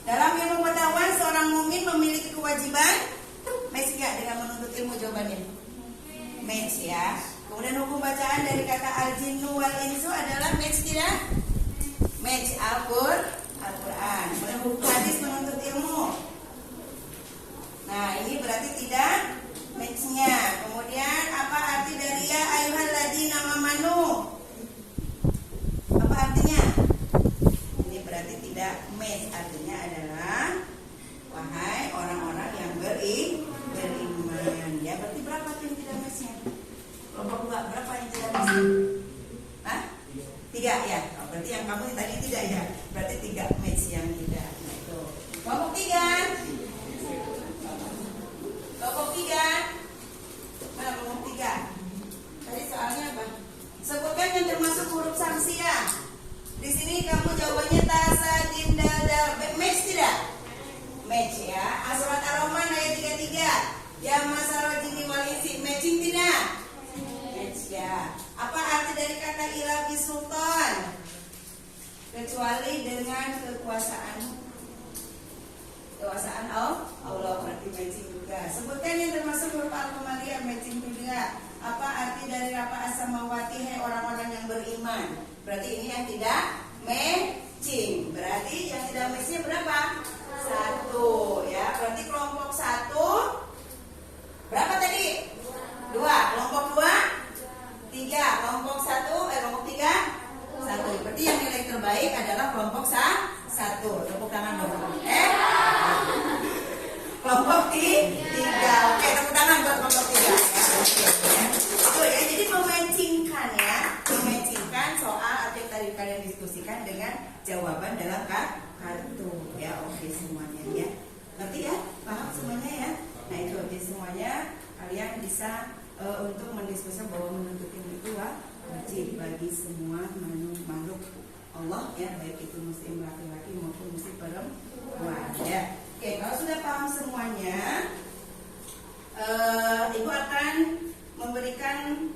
Dalam ilmu pengetahuan seorang mukmin memiliki kewajiban match nggak dengan menuntut ilmu, jawabannya match ya. Kemudian hukum bacaan dari kata al-jinnu wal insu adalah match tidak? Match Al-Quran. Kemudian hukum hadis menuntut ilmu. Nah, ini berarti tidak matchnya. Kemudian apa arti dari ya ayyuhalladzina amanu? Apa artinya? Ini berarti tidak match. Artinya adalah wahai orang-orang yang beriman. Ya, berarti berapa tuh yang tidak matchnya? Kelompok 2 berapa yang tidak match? Hah? 3 ya. Oh, berarti yang kamu tadi tidak ya. Berarti 3 match yang tidak. Nah, itu. Kelompok 3. Kelompok 3. Mana dengan kekuasaan Allah, berarti matching juga. Sebutkan yang termasuk huruf al-qamariyah matching juga. Apa arti dari rafa as-samawati, hai orang-orang yang beriman? Berarti ini yang tidak matching. Berarti yang tidak matching berapa? 1 ya. Berarti kelompok 1 berapa tadi? 2. Kelompok 2 3. Kelompok 3 1. Berarti yang nilai terbaik adalah kelompok 1. Tepuk tangan dong. Kelompok 3. Oke, tepuk tangan buat kelompok 3 ya. Oke ya. Jadi mematchingkan ya. Mematchingkan soal atau yang tadi kalian diskusikan dengan jawaban dalam kartu ya. Oke semuanya ya. Ngerti ya? Paham semuanya ya? Nah itu aja semuanya. Kalian bisa untuk mendiskusikan bahwa menuntut ilmu itu wajib bagi semua makhluk Allah ya, baik itu muslim laki-laki maupun muslim perempuan ya. Oke, kalau sudah paham semuanya, Ibu akan memberikan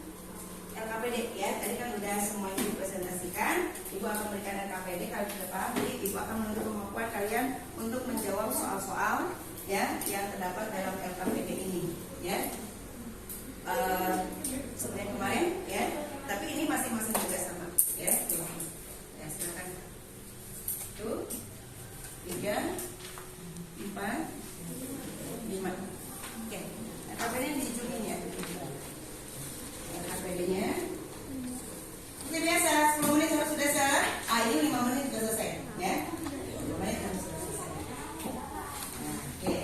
LKPD ya. Tadi kan udah semuanya dipresentasikan. Ibu akan memberikan LKPD. Kalau sudah paham, jadi Ibu akan menuntut kemampuan kalian untuk menjawab soal-soal ya yang terdapat dalam LKPD ini ya. Seperti kemarin ya. Tapi ini masing-masing juga sama ya. Ya silakan. 1, 3, 4, 5. Oke. LKPD di ujungin ya. LKPD-nya. Seperti biasa 10 menit harus sudah selesai. Ini 5 menit sudah selesai ya. 5 menit harus sudah selesai. Nah, oke.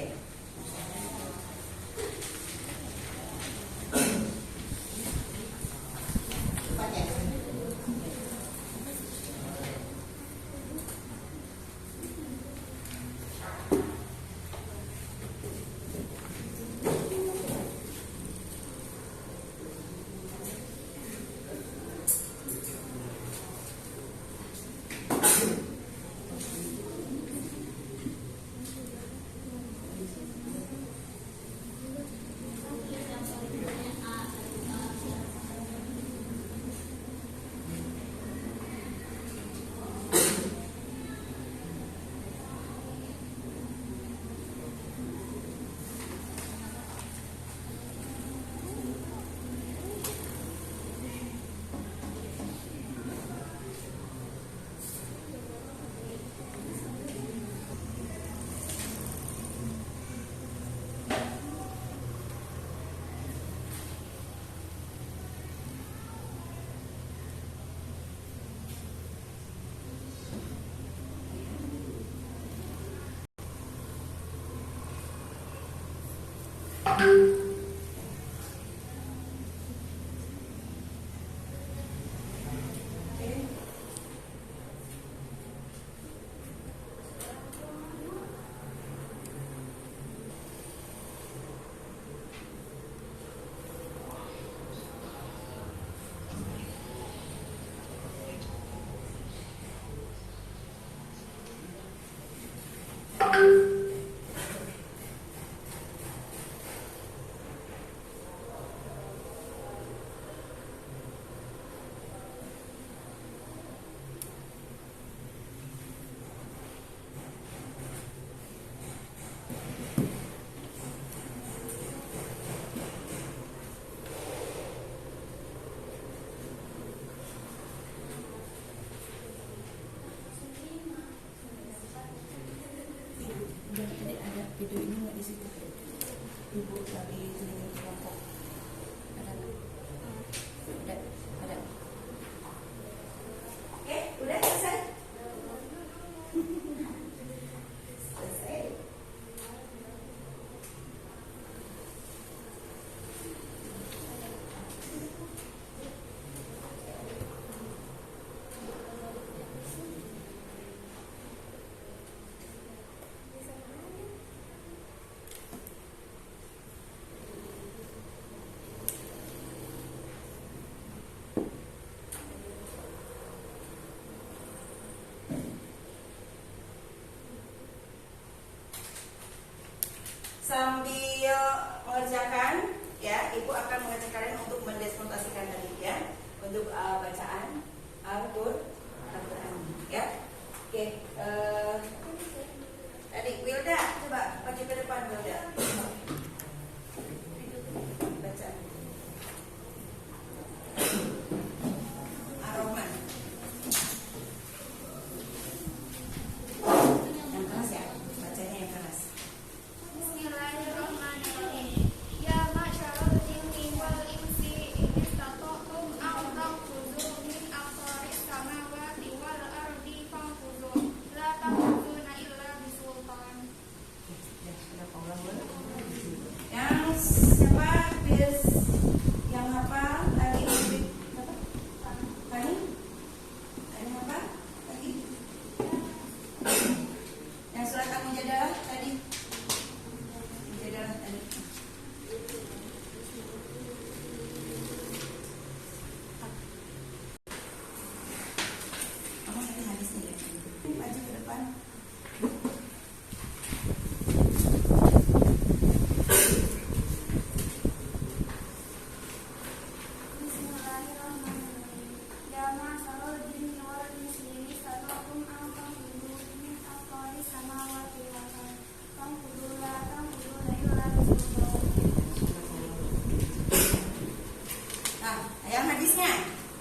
yang hadisnya.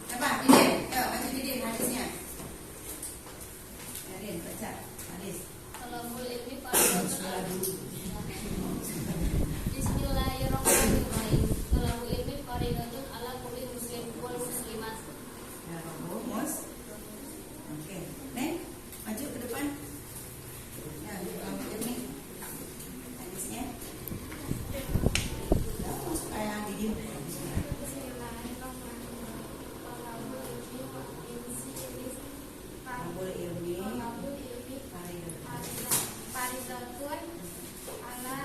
Coba, Didin. Baca Didin hadisnya. Didin, baca hadis. Talabul ilmi fardhatun. Bismillahirrahmanirrahim. Talabul ilmi fardhatun ala kulli muslim wal muslimat. Ya, bagus. Oke. Neng, maju ke depan. Ya, talabul ilmi. Hadisnya. Masuk kayak Didin. Talabul ilmi. Fardhatun ala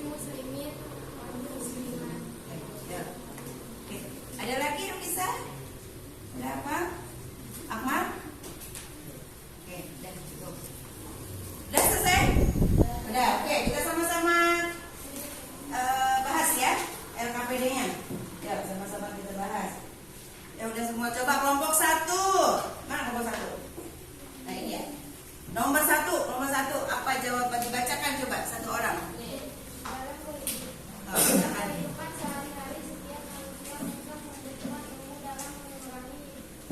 muslimin wal muslimat. Ya. Oke. Ada lagi yang bisa? Ada apa? Akmal? Oke, udah cukup. Udah selesai? Udah, oke. Kita sama-sama bahas ya LKPD-nya. Ya, sama-sama kita bahas. Ya udah semua coba kelompok 1. Mana kelompok 1? Nah ini ya. Nomor 1 apa jawaban dibacakan coba satu orang. Dalam kehidupan Oh, silakan. sehari-hari setiap manusia untuk membutuhkan ilmu dalam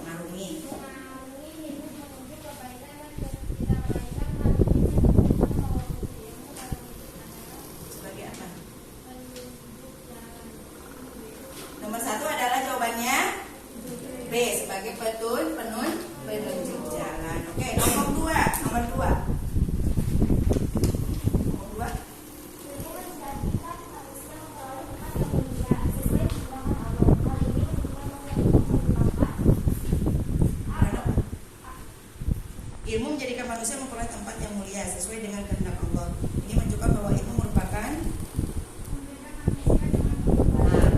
Mengarungi. mengarungi hidup menuju kebaikan dan tidak kebaikan. Hal ini menunjukkan bahwa kunci ilmu dalam hidup adalah Sebagai apa? menunjuk jalan. Nomor 1 adalah jawabannya B sebagai penunjuk jalan. Oke, nomor 2. Nomor 2. Ilmu menjadikan manusia memperoleh tempat yang mulia sesuai firman Allah. Hal ini menunjukkan bahwa ilmu merupakan Ilmu menjadikan manusia memperoleh tempat yang mulia sesuai dengan kehendak Allah. Ini menunjukkan bahwa ilmu merupakan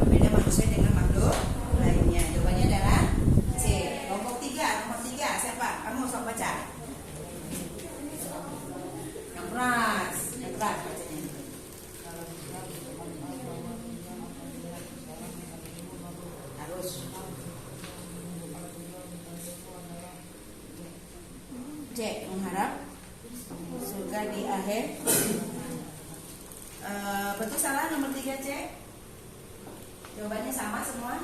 pembeda manusia dengan makhluk lainnya. Jawabannya adalah C. Nomor 3. Siapa? Kamu sok baca. Yang keras bacanya. Harus. C. Mengharap surga di akhir. Betul salah nomor 3 C? Jawabannya sama semua?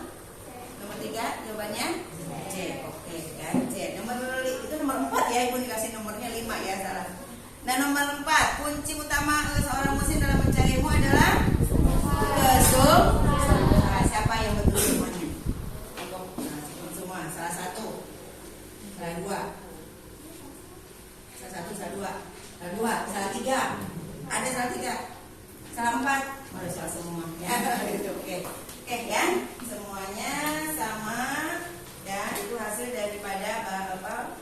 Nomor 3 jawabannya C. Oke kan C. Itu nomor 4 ya, Ibu dikasih nomornya 5 ya, salah. Nah, nomor 4, kunci utama seorang muslim dalam mencari ilmu adalah kesungguhan. Siapa yang betul semuanya? Semua. Salah 1. Salah 2. Salah 1, salah 2. Salah 2, salah 3. Ada salah 3. Salah 4. Baru salah semua. Ya, itu oke. Oke ya, semuanya sama dan itu hasil daripada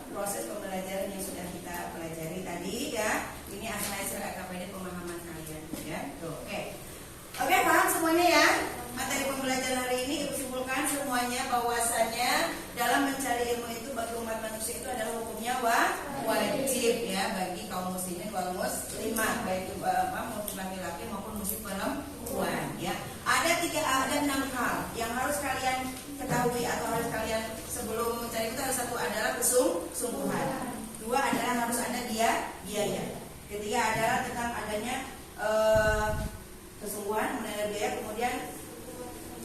proses pembelajaran yang sudah kita pelajari tadi ya. Ini hasil LKPD pemahaman kalian ya. Tuh, oke. Oke, paham semuanya ya? Materi pembelajaran hari ini Ibu simpulkan semuanya bahwasannya dalam mencari ilmu itu bagi umat manusia itu adalah hukumnya wajib ya bagi kaum muslimin wal muslimat, baik maupun laki-laki maupun muslim perempuan ya. Ada 6 hal yang harus kalian ketahui atau harus kalian sebelum mencari itu. Satu adalah kesungguhan. 2 adalah harus ada biaya. Ketiga adalah tentang adanya kesungguhan, mengenai biaya, kemudian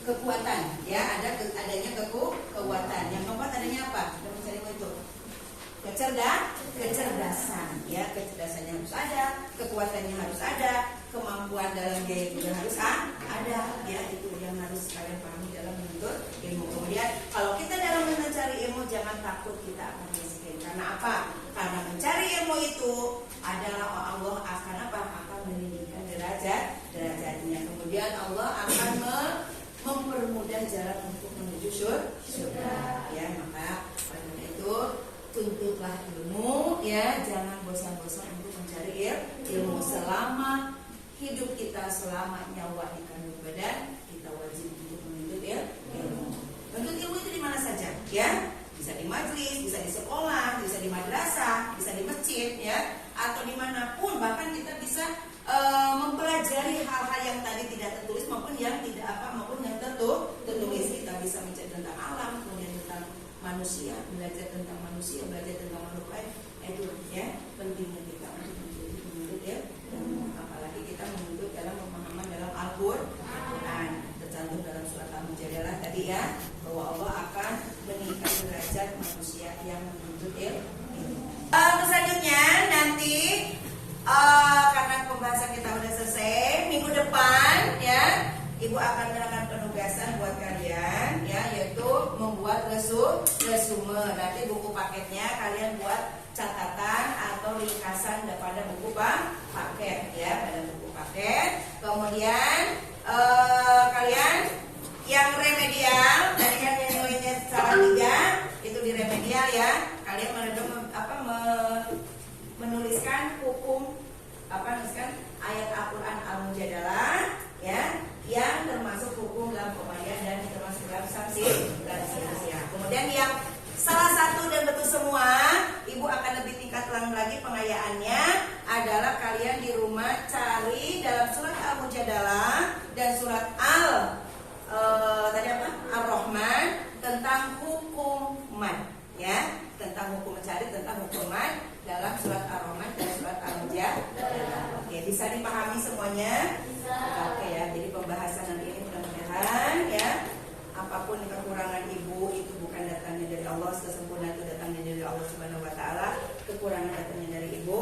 kekuatan ya, adanya kekuatan. Yang keempat adanya apa? Dalam mencari ilmu itu kecerdasan ya, kecerdasannya harus ada, kekuatannya harus ada, kemampuan dalam biaya juga harus ada ya. Itu yang harus kalian pahami dalam menuntut ilmu. Kemudian kalau kita dalam mencari ilmu jangan takut kita akan miskin. Karena apa? Karena mencari ilmu itu adalah Allah akan meninggikan derajatnya. Kemudian Allah akan mempermudah jalan untuk menuju surga ya. Maka karena itu tuntutlah ilmu ya, jangan bosan-bosan untuk mencari ilmu. Selama hidup kita, selama nyawa di kandung badan, kita wajib untuk menuntut ilmu. Menuntut ilmu itu di mana saja ya, bisa di majelis, bisa di sekolah, bisa di madrasah, bisa di masjid ya, atau dimanapun. Bahkan kita bisa mempelajari hal-hal yang tadi tidak tertulis maupun yang tidak maupun yang tertulis. Kita bisa mencari tentang alam, kemudian tentang manusia, belajar tentang manusia, belajar tentang makhluk lain. Itu ya pentingnya kita untuk menuntut apalagi kita menuntut dalam pemahaman dalam tadi ya, bahwa Allah akan meningkatkan derajat manusia yang menuntut ilmu. Selanjutnya nanti karena pembahasan kita udah selesai, minggu depan ya Ibu akan melakukan penugasan buat kalian ya, yaitu membuat resume. Nanti buku paketnya kalian buat catatan atau ringkasan pada buku paket ya, pada buku paket. Kemudian kalian yang remedial, tadi kan nilainya salah 3 itu di remedial ya. Kalian menuliskan hukum nuliskan ayat Al-Quran Al-Mujadalah ya, yang termasuk hukum dalam pembayaran dan termasuk dalam sanksi. Kemudian yang salah satu dan betul semua, Ibu akan lebih tingkatkan lagi pengayaannya adalah kalian di rumah cari dalam surat Al-Mujadalah dan surat Ar-Rahman tentang hukuman ya, tentang hukum, mencari tentang hukuman dalam surat Ar-Rahman dan surat Al-Mujadalah. Oke, bisa dipahami semuanya? Oke ya, jadi pembahasan nanti ini mudah-mudahan ya, apapun kekurangan Ibu itu bukan datangnya dari Allah, kesempurnaan itu datangnya dari Allah Subhanahu wa taala, kekurangan datangnya dari Ibu.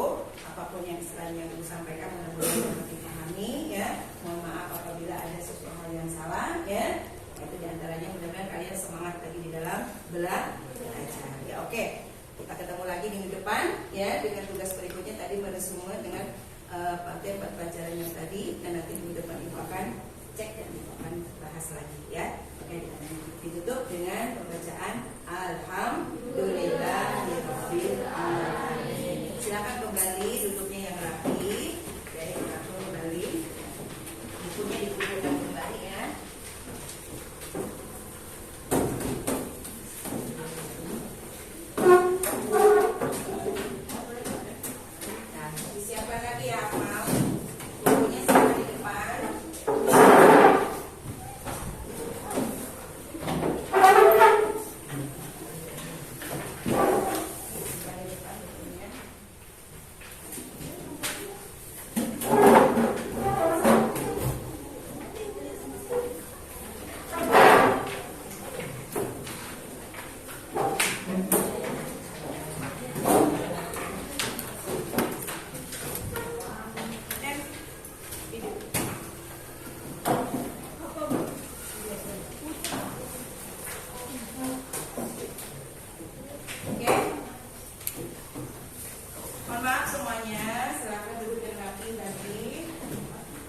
Apapun yang istilahnya Ibu sampaikan mudah-mudahan dapat dipahami ya. Mohon maaf apabila ada sesuatu hal yang salah ya. Itu diantaranya mudah-mudahan kalian semangat lagi di dalam belajar ya. Oke, kita ketemu lagi minggu depan ya dengan tugas berikutnya tadi meresume dengan materi pelajaran yang tadi, dan nanti minggu depan Ibu akan cek dan Ibu akan bahas lagi ya. Oke, ditutup dengan pembacaan Alhamdulillahirabbil alamin. Silakan kembali duduknya yang rapi. Jadi kita kembali bukunya dikumpulkan kembali ya. Nah, disiapkan lagi ya, Mal. Bukunya siapkan di depan.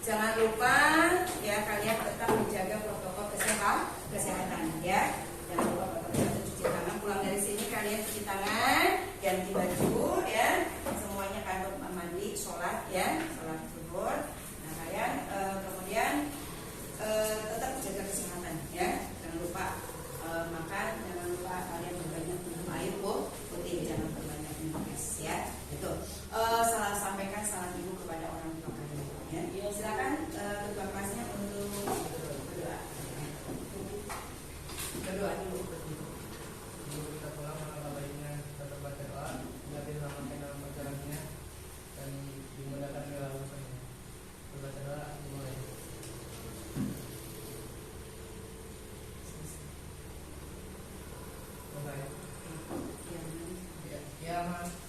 Jangan lupa ya kalian tetap menjaga protokol kesehatan ya. Jangan lupa protokol cuci tangan. Pulang dari sini kalian cuci tangan, ganti baju ya. Semuanya kalian mandi, sholat ya, sholat zuhur. Nah kalian kemudian tetap jaga kesehatan ya. Jangan lupa makan, jangan lupa kalian berbanyak minum air putih, jangan berbanyak minum es ya. Itu sampaikan salam Ibu kepada orang tua kalian. Ya, silakan ketua kelasnya untuk berdoa. Berdoa dulu. Kita pulang maka baiknya tetap baca doa, biar diselamatkan dalam perjalanannya dan dimudahkan dalam urusannya. Berbaca doa dimulai. Mulai. Ya, Mas.